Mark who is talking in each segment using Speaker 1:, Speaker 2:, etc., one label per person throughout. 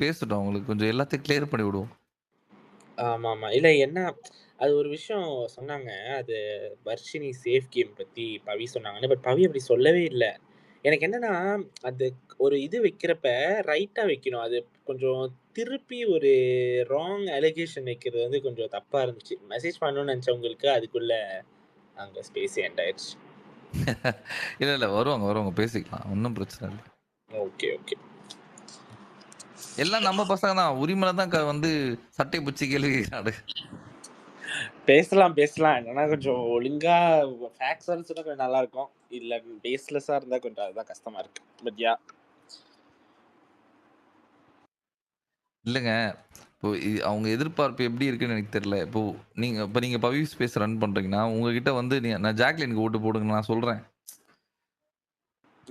Speaker 1: பேசட்டும். அவங்களுக்கு கொஞ்சம் எல்லாத்தையும் கிளியர் பண்ணி விடுவோம்.
Speaker 2: ஆமாமா. இல்ல என்ன அது ஒரு விஷயம் சொன்னாங்க. அது வர்ஷினி சேஃப் கேம் பத்தி பவி சொன்னாங்கன்னு. பட் பவி அப்படி சொல்லவே இல்ல. எனக்கு என்னன்னா, அது ஒரு இது வைக்கிறப்ப ரைட்டா வைக்கணும். அது கொஞ்சம் திருப்பி ஒரு ராங் அலிகேஷன் வைக்கிறது வந்து கொஞ்சம் தப்பா இருந்துச்சு. மெசேஜ் பண்ணணும்னு நெனச்சவங்களுக்கு அதுக்குள்ள அங்க ஸ்பேஸ் எண்ட் ஆயிடுச்சு.
Speaker 1: இல்ல, இல்ல. வருவாங்க. பேசிக்கலாம். ஒண்ணும் பிரச்சனை இல்ல.
Speaker 2: Okay, okay.
Speaker 1: எல்லாம் நம்ம பசங்க தான். உரிமையில தான் வந்து சட்டைய பிடிச்சு கேள்வி கேட்கிறானுங்க.
Speaker 2: பேசலாம், பேசலாம். என்னன்னா கொஞ்சம் ஒழுங்கா ஃபேக்ட்ஸான்னு சொன்னா கொஞ்சம் நல்லாருக்கும். இல்ல பேஸ்லெஸ்ஸா இருந்தா கொஞ்சம் அதுதான் கஷ்டமா இருக்கு. But yeah.
Speaker 1: இல்லங்க. இப்போ அவங்க எதிர்பார்ப்பு எப்படி இருக்குன்னு எனக்கு தெரியல. நீங்க பவி ஸ்பேஸ் ரன் பண்றீங்கன்னா, உங்ககிட்ட வந்து நான் ஜாக்லினுக்கு ஓட்டு போடுங்கன்னு நான் சொல்றேன்.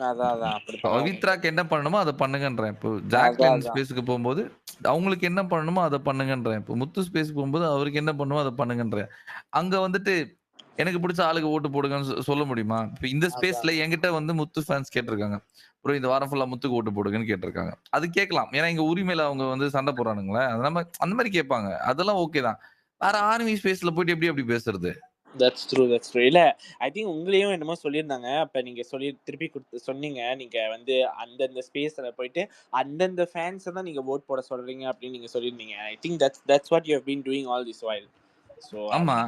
Speaker 2: அதான். அப்படித்தான்.
Speaker 1: பவித்ராக்கு என்ன பண்ணணுமோ அத பண்ணுங்கன்றேன். இப்போ
Speaker 2: அதான்,
Speaker 1: ஜாக்லின்
Speaker 2: அதான்.
Speaker 1: ஸ்பேஸ்க்கு போம்போது, அவங்களுக்கு என்ன பண்ணணுமோ அத பண்ணுங்கன்றேன். இப்போ முத்து ஸ்பேஸ்க்கு போம்போது, அவருக்கு என்ன பண்ணணுமோ அத பண்ணுங்கன்றேன். அங்க வந்துட்டு எனக்கு பிடிச்ச ஆளுக்கு ஓட்டு போடுங்கன்னு சொல்ல முடியுமா? இப்ப இந்த ஸ்பேஸ்ல
Speaker 2: அதான்.
Speaker 1: என்கிட்ட வந்து முத்து ஃபேன்ஸ் கேட்டிருக்காங்க. ப்ரோ இந்த வாரம் ஃபுல்லா முத்துக்கு ஓட்டு போடுங்கன்னு கேட்டிருக்காங்க. அது கேட்கலாம். ஏன்னா எங்க உரிமையில அவங்க வந்து சண்டை போடுறானுங்களே. அந்த மாரி கேட்பாங்க. அதெல்லாம் ஓகே தான். வேற ஆர்மி ஸ்பேஸ்ல போயிட்டு எப்படி அப்படி பேசுறது?
Speaker 2: That's true. இல்ல ஐ திங்க் உங்களையும் என்னமோ சொல்லியிருந்தாங்க. அப்ப நீங்க திருப்பி சொன்னீங்க. நீங்க வந்து அந்தந்த ஸ்பேஸ்ல போயிட்டு அந்தந்த ஃபேன்ஸ தான் நீங்க வோட் போட சொல்றீங்க அப்படின்னு நீங்க சொல்லியிருந்தீங்க. I think that's what you have been doing all this while. So
Speaker 1: ஆமா.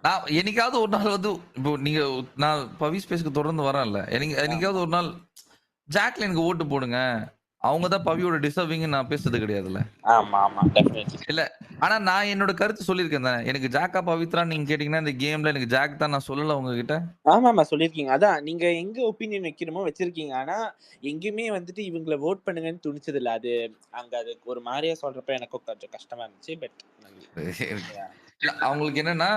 Speaker 1: நான் என்னைக்காவது ஒரு நாள் வந்து இப்போ நான் பவி ஸ்பேஸ்க்கு தொடர்ந்து வரேன்ல. என்னைக்காவது ஒரு நாள் ஜாக்லினுக்கு ஓட்டு போடுங்க. அவங்க தான் பவியோட டிசர்விங்ன்னு நான் பேசுறது கிடையாதுல்ல.
Speaker 2: ஆமா. டெஃபினெட்லி.
Speaker 1: இல்ல. ஆனா நான் என்னோட கருத்து சொல்லியிருக்கேன் தானே. எனக்கு ஜாக்கா பவித்ரான்னு நீங்க கேட்டீங்கன்னா, இந்த கேம்ல எனக்கு ஜாக் தான் நான் சொல்லல உங்ககிட்ட.
Speaker 2: ஆமாமா சொல்லியிருக்கீங்க. அதான் நீங்க எங்க ஒப்பீனியன் வைக்கணுமோ வச்சிருக்கீங்க. ஆனா எங்கேயுமே வந்துட்டு இவங்கள வோட் பண்ணுங்கன்னு துணிச்சதில்ல. அது ஒரு மாரியா சொல்றப்ப எனக்கும் கொஞ்சம் கஷ்டமா இருந்துச்சு. பட்
Speaker 1: இல்ல அவங்களுக்கு என்னன்னா,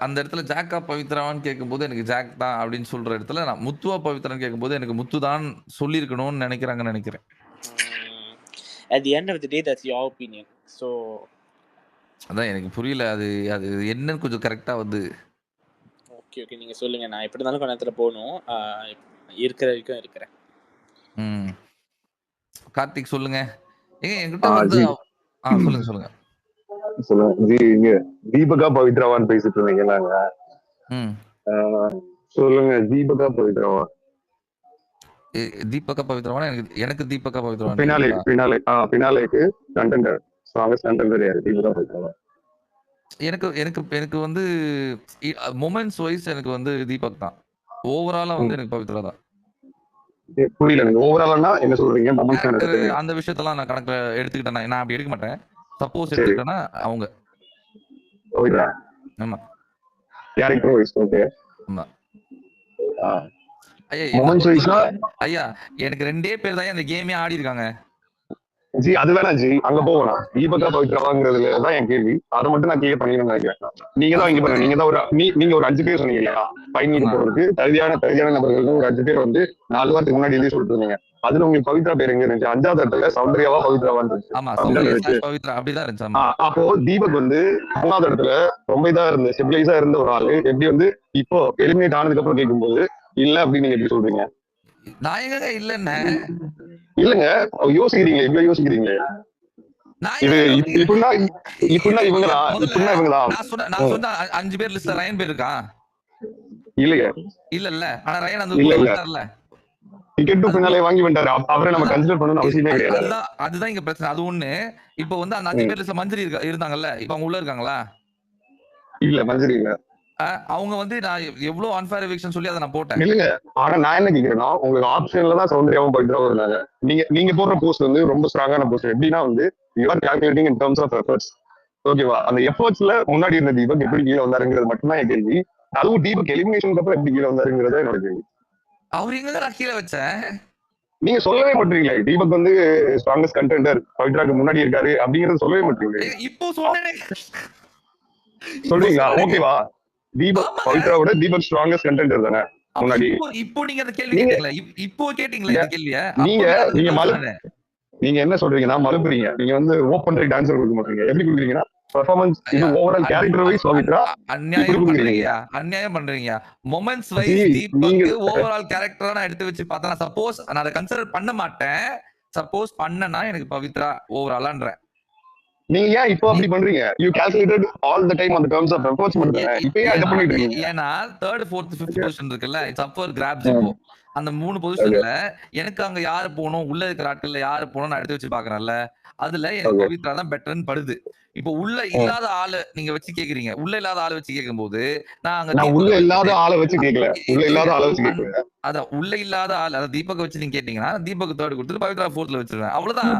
Speaker 1: அந்த இடத்துல ஜாக்கா பவித்ராவான்னு கேட்கும்போது எனக்கு ஜாக் தான் அப்படின்னு சொல்ற இடத்துல, நான் முத்துவா பவித்ரான்னு கேட்கும்போது எனக்கு முத்து தான் சொல்லியிருக்கணும்னு நினைக்கிறாங்கன்னு நினைக்கிறேன்.
Speaker 2: at the end of the day that's your opinion. So
Speaker 1: அதான் எனக்கு புரியல. அது அது என்னன்னு கொஞ்சம் கரெக்ட்டா வந்து
Speaker 2: ஓகே. நீங்க சொல்லுங்க. நான் எப்படி இருந்தாலும் கொஞ்ச நேரத்துல போணும். இருக்கிற வரைக்கும் இருக்கிறேன்.
Speaker 1: கார்த்திக் சொல்லுங்க. ஏங்க என்கிட்ட
Speaker 3: ஆ
Speaker 1: வந்து
Speaker 3: ஜி.
Speaker 1: சொல்லுங்க.
Speaker 3: சொல்லுங்க. ஜி இங்க தீபகா பவித்ராவான்னு பேசிட்டு இருந்தீங்களாங்க.
Speaker 1: ம்.
Speaker 3: சொல்லுங்க தீபகா பவித்ராவா?
Speaker 1: தீபகா பவித்ராவானா எனக்கு தீபகா பவித்ராவா
Speaker 3: பினாலேக்கு கண்டெண்டர் ஸ்ட்ராங்கஸ்ட் கண்டெண்டர் யாரு? தீபகா பவித்ராவா?
Speaker 1: எனக்கு வந்து மொமெண்ட்ஸ் வைஸ் எனக்கு வந்து தீபக் தான். ஓவராலா வந்து எனக்கு பவித்ரா தான்.
Speaker 3: புரியல எனக்கு. ஓவராலா என்ன சொல்றீங்க?
Speaker 1: அந்த விஷயத்தெல்லாம் நான் கணக்குல எடுத்துக்கிட்டேன். நான் அப்படி எடுக்க மாட்டேன். சப்போஸ் எடுத்துக்கிட்டேன்னா அவங்க.
Speaker 3: பவித்ரா.
Speaker 1: ஆமா.
Speaker 3: Character wise okay.
Speaker 1: ஆமா. ஐயா எனக்கு 2 பேர் தான் அந்த கேமே ஆடி இருக்காங்க.
Speaker 3: ஜி அது வேணாம் ஜி, அங்க போகலாம். தீபகா பவித்ராவாங்கிறதுலதான் என் கேள்வி. அதை மட்டும் நான் கிளியர் பண்ணிக்கணும்னு நினைக்கிறேன். நீங்க தான் இங்க பாருங்க, நீங்க ஒரு 5 பேர் சொன்னீங்க இல்லையா ஃபைனலுக்கு போறதுக்கு தகுதியான நபர்கள் ஒரு 5 பேர் வந்து 4 வாரத்துக்கு முன்னாடி எழுதி சொல்லிட்டு இருந்தீங்க. அதுல உங்களுக்கு பவித்ரா பேர் எங்க இருந்துச்சு? 5வது இடத்துல சௌந்தர்யாவா பவித்ராவான்னு இருந்துச்சு. அப்போ தீபக் வந்து 3வது இடத்துல ரொம்ப இதா இருந்த ஸ்டெபிலைஸா இருந்த ஒரு ஆளு எப்படி வந்து இப்போ எலிமினேட் ஆனதுக்கு அப்புறம் கேட்கும்போது இல்ல அப்படின்னு நீங்க எப்படி சொல்றீங்க?
Speaker 1: நான் எங்க இல்லன்னு
Speaker 3: இல்லங்க யோசிக்கிறீங்க, இவ்வளவு யோசிக்கிறீங்க. இப்படின்னா இவங்களா?
Speaker 1: நான் சொன்ன 5 பேர் லிஸ்ட்ல ரயன் பேர் இருக்கா?
Speaker 3: இல்லையா?
Speaker 1: இல்ல ஆனா ரயன் அந்த இல்ல
Speaker 3: டிக்கெட் டு பினாலே வாங்கி வந்தாரு. அவரை நம்ம கன்சிடர் பண்ணனும் அவசியமே கிடையாது.
Speaker 1: அதுதான் இங்க பிரச்சனை. அது ஒண்ணு. இப்போ வந்து அந்த 5 பேர் லிஸ்ட்ல மஞ்சரி இருந்தாங்கல்ல. இப்போ அவங்க உள்ள இருக்காங்களா?
Speaker 3: இல்ல மஞ்சரி இல்ல.
Speaker 1: அவங்க வந்து நான் எவ்வளவு அன்ஃபேர் எவிக்ஷன் சொல்லி அதை நான் போட்டேன்.
Speaker 3: இல்லங்க ஆனா நான் என்ன கேக்குறேன்னா, உங்களுக்கு ஆப்ஷன்ல தான் சௌந்தர்யாவும் பவித்ராவும் இருந்தாங்க. நீங்க போடுற போஸ்ட் வந்து ரொம்ப ஸ்ட்ராங்கான போஸ்ட். எப்படின்னா வந்து you are calculating in terms of efforts. ஓகேவா? அந்த எஃபர்ட்ஸ்ல முன்னாடி இருந்த தீபக் எப்படி கீழே வந்தாருங்கிறது மட்டும்தான் என் கேள்வி. அதுவும் தீபக் எலிமினேஷனுக்கு அப்புறம் எப்படி கீழே வந்தாருங்கிறத என்னோட கேள்வி.
Speaker 1: அவர் எங்க நான் கீழே வச்சேன்?
Speaker 3: நீங்க சொல்லவே மாட்டீங்களே தீபக் வந்து ஸ்ட்ராங்கஸ்ட் கண்டெண்டர் பவித்ராக்கு முன்னாடி இருக்காரு அப்படிங்கறது சொல்லவே மாட்டீங்களே.
Speaker 1: இப்போ சொன்னேனே.
Speaker 3: சொல்றீங்களா? ஓகேவா? தீபக் பவித்ராவோட தீபக் ஸ்ட்ராங்கஸ்ட் கண்டெண்டர் தானே முன்னாடி.
Speaker 1: இப்போ நீங்க அந்த கேள்வி கேட்டீங்களா? இப்போ கேட்டீங்களா இந்த கேள்வியை?
Speaker 3: நீங்க என்ன சொல்றீங்கன்னா மறுபறீங்க. நீங்க வந்து ஓபன் ரைட் ஆன்சர் கொடுக்க மாட்டீங்க. எப்படி கொடுக்குறீங்கன்னா பெர்ஃபார்மன்ஸ் இது ஓவரால் கேரக்டர் வைஸ் பவித்ரா
Speaker 1: அநியாயம் பண்றீங்க. மொமெண்ட்ஸ் வைஸ் தீபக் ஓவரால் கேரக்டரா நான் எடுத்து வச்சு பார்த்தா சப்போஸ் நான் அதை கன்சிடர் பண்ண மாட்டேன். சப்போஸ் பண்ணனா எனக்கு பவித்ரா ஓவராலான்றேன்.
Speaker 3: நீங்க ஏன் இப்போ அப்படி பண்றீங்க? You calculated all the time on the terms of efforts மட்டும் தானே. இப்போ ஏன் இத பண்ணிட்டு இருக்கீங்க?
Speaker 1: ஏன்னா 3rd 4th 5th
Speaker 3: okay.
Speaker 1: Position இருக்குல்ல, இட்ஸ் அப் ஃபார் கிராப்ஸ் இப்போ. அந்த 3 பொசிஷன்ல எனக்கு அங்க யாரு போணும், உள்ள இருக்கிற ஆட்கள்ல யாரு போணும்னு நான் எடுத்து வச்சு பார்க்கறேன்ல. அதுல எனக்கு
Speaker 3: ஓகே.
Speaker 1: பவித்ரா தான் பெட்டர்ன்னு படுது. இப்போ உள்ள இல்லாத ஆளு நீங்க வச்சு கேக்குறீங்க. உள்ள இல்லாத ஆள வச்சு கேட்கும்போது, நான் அங்க
Speaker 3: நான் உள்ள
Speaker 1: தீபக்க
Speaker 3: இல்லாத
Speaker 1: வச்சுட்டு
Speaker 3: ஆள வச்சு கேட்கல. உள்ள இல்லாத ஆள வச்சு கேட்கல.
Speaker 1: அதான் உள்ள இல்லாத ஆள் அதாவது தீபக்க வச்சு நீங்க கேட்டீங்கன்னா, தீபக் 3rd கொடுத்துட்டு பவித்ரா 4thல வச்சிருவேன். அவ்வளவுதான்.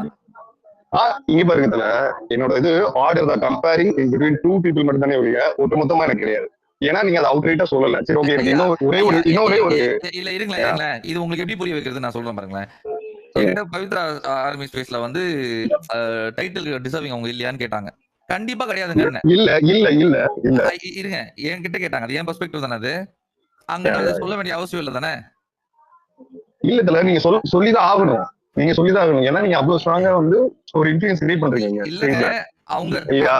Speaker 3: இங்க பாருங்க தல, என்னோட இது ஆர்டர் தான் கம்பேரிங் பிட்வீன் 2 பீப்பிள் மட்டும் தானே ஒழிய ஒட்டுமொத்தமா எனக்கு கிடையாது. ஏன்னா நீங்க அதை அவுட்ரைட்டா சொல்லல. சரி ஓகே, எனக்கு இன்னும் ஒரே ஒரு
Speaker 1: இல்ல இருங்களேன். இது உங்களுக்கு எப்படி புரிய வைக்கிறது நான் சொல்றேன் பாருங்களேன். என்கிட்ட பவித்ரா ஆர்மி ஸ்பேஸ்ல வந்து டைட்டில் டிசர்விங் அவங்க இல்லையான்னு கேட்டாங்க. கண்டிப்பா கிடையாதுங்க.
Speaker 3: இல்ல இல்ல இல்ல இல்ல
Speaker 1: இருங்க, என்கிட்ட கேட்டாங்க. அது என் பெர்ஸ்பெக்டிவ் தானே அது. அங்க நீங்க சொல்ல வேண்டிய அவசியம் இல்ல தானே.
Speaker 3: இல்ல தல, நீங்க சொல்லிதான் ஆகணும். நீங்க சொல்லிதான் ஆகணும். ஏன்னா நீங்க அவ்வளவு ஸ்ட்ராங்கா வந்து ஒரு இன்ஃபுளுன்ஸ் கிரியேட் பண்றீங்க.
Speaker 1: இல்லங்க, அவங்க
Speaker 3: ஐயா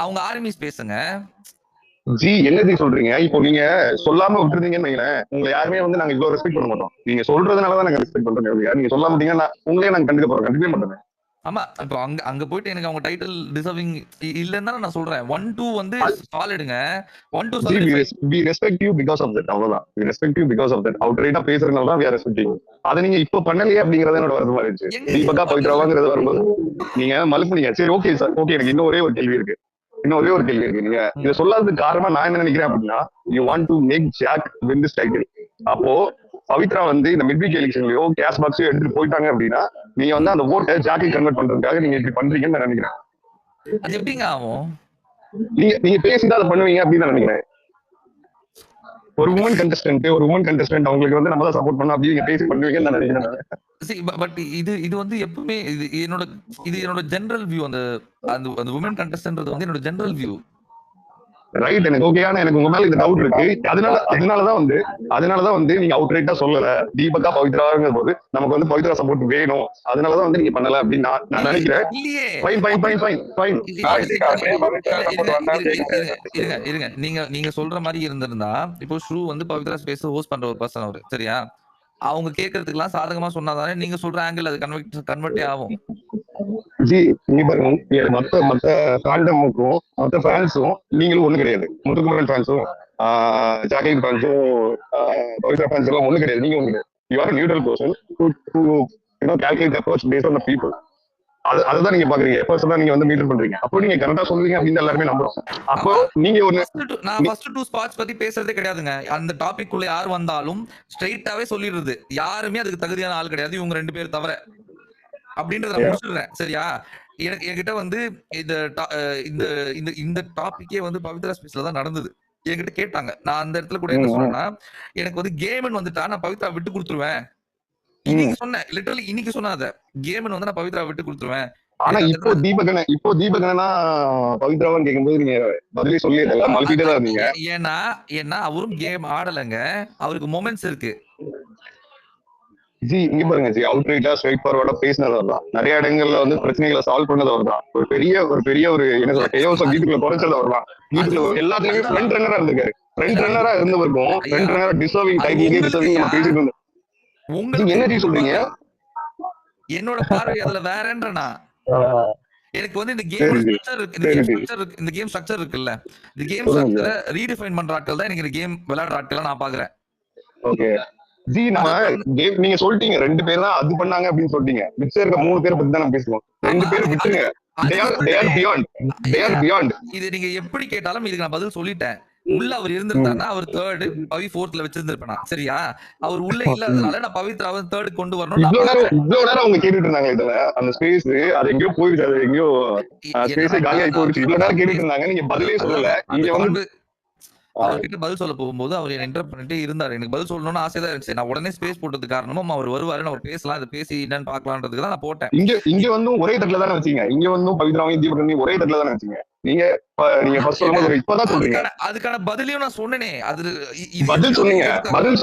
Speaker 1: அவங்க ஆர்மி ஸ்பேஸ்ங்க.
Speaker 3: ஜி என்னது சொல்றீங்க? இப்போ நீங்க சொல்லாம விட்டுருந்தீங்கன்னு வைங்களேன், உங்களை யாருமே வந்து நாங்க இவ்வளவு ரெஸ்பெக்ட் பண்ண மாட்டோம். நீங்க சொல்றதுனாலதான் நாங்க ரெஸ்பெக்ட் பண்றோம். நீங்க சொல்லாம விட்டீங்கன்னா உங்களே நாங்க கண்டுக்க போறோம், கண்டுக்கவே மாட்டோம்.
Speaker 1: ஆமா, இப்போ அங்க போயிட்டு எனக்கு அவங்க டைட்டில் டிசர்விங் இல்லன்னு தான் நான் சொல்றேன். 1 2 வந்து சாலிடுங்க. 1 2 solid.
Speaker 3: we respect you because of that. அவ்வளவுதான். we respect you because of that. அவுட்ரைட்டா பேசுறதுனால தான் we are respecting you. அத நீங்க இப்ப பண்ணலையே அப்படிங்கறது என்னோட வருத்தமா இருந்துச்சு. தீபக்கா பவித்ராவாங்கிறது வரும்போது நீங்க மலுப்புனீங்க. சரி ஓகே சார், ஓகே. எனக்கு இன்னும் ஒரே ஒரு கேள்வி இருக்கு. நீங்க இதை சொல்லாததுக்கு காரணமா நான் என்ன நினைக்கிறேன் அப்படின்னா, you want to make Jack win this title. அப்போ பவித்ரா வந்து இந்த மிட் வீக் எலெக்ஷன்லயோ கேஷ் பாக்ஸோ எடுத்துட்டு போயிட்டாங்க அப்படின்னா, நீங்க வந்து அந்த ஓட்டை ஜாக்கை கன்வெர்ட் பண்றதுக்காக நீங்க இப்படி பண்றீங்கன்னு நான் நினைக்கிறேன்.
Speaker 1: அது எப்படிங்க ஆகும்?
Speaker 3: நீங்க பேசிதான் அதை பண்ணுவீங்க அப்படின்னு நான் நினைக்கிறேன். ஒரு உமன் கண்டஸ்டன்ட் அவங்களுக்கு வந்து நம்ம தான் சப்போர்ட் பண்ணோம் அப்படி நீங்க பேசி பண்ணுவீங்கன்னு நான் நினைக்கிறேன்.
Speaker 1: பட் இது வந்து எப்பவுமே என்னோட ஜெனரல் வியூ. அந்த உமன் கண்டஸ்டன்ட் வந்து என்னோட ஜெனரல் வியூ.
Speaker 3: ரைட், எனக்கு ஓகே. ஆனா எனக்கு உங்க மேல இந்த டவுட் இருக்கு. அதனாலதான் வந்து நீங்க அவுட்ரைட்டா சொல்லல. தீபக்கா பவித்ராங்கிற போது நமக்கு வந்து பவித்ரா சப்போர்ட் வேணும், அதனாலதான் வந்து நீங்க பண்ணல அப்படின்னு நான் நினைக்கிறேன்.
Speaker 1: இருங்க, நீங்க சொல்ற மாதிரி இருந்திருந்தா இப்போ ஷூ வந்து பவித்ரா ஸ்பேஸ் ஹோஸ்ட் பண்ற ஒரு பர்சன் அவரு, சரியா? அவங்க கேட்கறதுக்கு சாதகமா சொன்னாதானே நீங்க சொல்ற ஆங்கிள் அது கன்வெர்ட்டே ஆகும்.
Speaker 3: ஜி நீங்க பாருங்க, மத்த ஃபேண்டமுக்கும் மத்த ஃபேன்ஸும் நீங்களும் ஒண்ணு கிடையாது. முத்துக்குமரன் ஃபேன்ஸும் ஜாக்கிங் ஃபேன்ஸும் பவித்ரா ஃபேன்ஸ் எல்லாம் ஒண்ணு கிடையாது. நீங்க ஒண்ணு கிடையாது. You are neutral person who calculate efforts based on the people. அதுதான் நீங்க பாக்குறீங்க. எஃபர்ட்ஸ் தான் நீங்க வந்து மீட்டர் பண்றீங்க. அப்போ நீங்க கரெக்டா சொல்றீங்க அப்படின்னு எல்லாருமே நம்புறோம். அப்போ நீங்க
Speaker 1: நான் ஃபர்ஸ்ட் 2 ஸ்பாட்ஸ் பத்தி பேசுறதே கிடையாதுங்க. அந்த டாபிக் குள்ள யார் வந்தாலும் ஸ்ட்ரைட்டாவே சொல்லிடுறது, யாருமே அதுக்கு தகுதியான ஆள் கிடையாது இவங்க 2 பேர் தவிர அப்படின்றத நான் முடிச்சிடுறேன், சரியா? என்கிட்ட வந்து இந்த டாபிக்கே வந்து பவித்ரா ஸ்பேஸ்ல தான் நடந்தது. என்கிட்ட கேட்டாங்க. நான் அந்த இடத்துல கூட என்ன சொன்னேன்னா, எனக்கு வந்து கேம்னு வந்துட்டா நான் பவித்ரா விட்டு கொடுத்துருவேன். இன்னைக்கு சொன்னேன், லிட்டரலி இன்னைக்கு சொன்னாத கேம்னு வந்து நான் பவித்ரா விட்டு கொடுத்துருவேன்.
Speaker 3: ஆனா இப்போ தீபகனா பவித்ராவான்னு கேட்கும்போது நீங்க பதிலே சொல்லிடல, மல்டிட்டே தான் இருந்தீங்க.
Speaker 1: ஏன்னா அவரும் கேம் ஆடலங்க, அவருக்கு மொமெண்ட்ஸ் இருக்கு.
Speaker 3: ஜி இங்க பாருங்க ஜி, அவுட்ரைட்டா ஸ்ட்ரைட் ஃபார்வர்டா பேசினது வரலாம். நிறைய இடங்கள்ல வந்து பிரச்சனைகளை சால்வ் பண்ணது வரலாம். ஒரு பெரிய ஒரு என்ன சொல்ற கையோசம் வீட்டுக்குள்ள குறைச்சது வரலாம். வீட்டுக்குள்ள எல்லாத்துலயுமே ஃப்ரண்ட் ரன்னரா இருந்திருக்காரு. ஃப்ரண்ட் ரன்னரா இருந்தவருக்கும் ஃப்ரண்ட் ரன்னரா டிசர்விங் டைட்டில் டிசர்விங் நம்ம பேசிட்டு இருந்தோம். உங்களுக்கு என்ன ஜி சொல்றீங்க?
Speaker 1: என்னோட பார்வை அதுல வேறன்றனா, எனக்கு வந்து இந்த கேம் ஸ்ட்ரக்சர் இருக்குல்ல, இந்த கேம் ஸ்ட்ரக்சரை ரீடிஃபைன் பண்ற ஆட்கள் தான் எனக்கு இந்த கேம் விளையாடுற ஆட்கள் நான் பாக்குறேன்.
Speaker 3: ஓகே ஜி, நம்ம கேம் நீங்க சொல்லிட்டீங்க 2 பேர் தான் அது பண்ணாங்க அப்படின்னு சொல்லிட்டீங்க. மிச்சம் இருக்க 3 பேரை பத்தி தான் நம்ம பேசுவோம். 2 பேர் விட்டுருங்க.
Speaker 1: இது நீங்க எப்படி கேட்டாலும் இதுக்கு நான் பதில் சொல்லிட்டேன். உள்ள அவர் இருந்திருந்தாருன்னா அவர் 3rd பவி 4thல வச்சிருந்திருப்பேன், சரியா? அவர் உள்ள இல்லாதனால நான் பவித்ராவை 3rd கொண்டு வரணும்.
Speaker 3: இவ்வளவு நேரம் அவங்க கேட்டுட்டு இருந்தாங்க. இதுல அந்த ஸ்பேஸ் அது எங்கேயோ போயிடுச்சு, அது எங்கேயோ ஸ்பேஸே காலியாகி போயிடுச்சு. இவ்வளவு நேரம் கேட்டுட்டு இருந்தாங்க, நீங்க பதிலே சொல்லல. இங்க வந்து
Speaker 1: அவர்கிட்ட பதில் சொல்ல போகும்போது அவர் என்ன இன்டரப்ட் பண்ணிட்டே இருந்தாரு. எனக்கு பதில் சொல்லணும்னு ஆசையா இருந்துச்சு. நான் உடனே ஸ்பேஸ் போட்டது காரணமும் அவர் வருவாரு, நம்ம பேசலாம், அதை பேசி என்னன்னு பாக்கலாம்ன்றதுக்கு தான் நான் போட்டேன்.
Speaker 3: இங்க வந்து ஒரே தட்டுல தானே வச்சீங்க. இங்க வந்து பவித்ராவையும் தீபகனையும் ஒரே தட்டுல தானே வச்சீங்க. நீங்க ஃபர்ஸ்ட் சொல்லும்போது இப்பதான் சொல்றீங்க.
Speaker 1: அதுக்கான பதிலையும் நான் சொன்னேனே. அது
Speaker 3: பதில்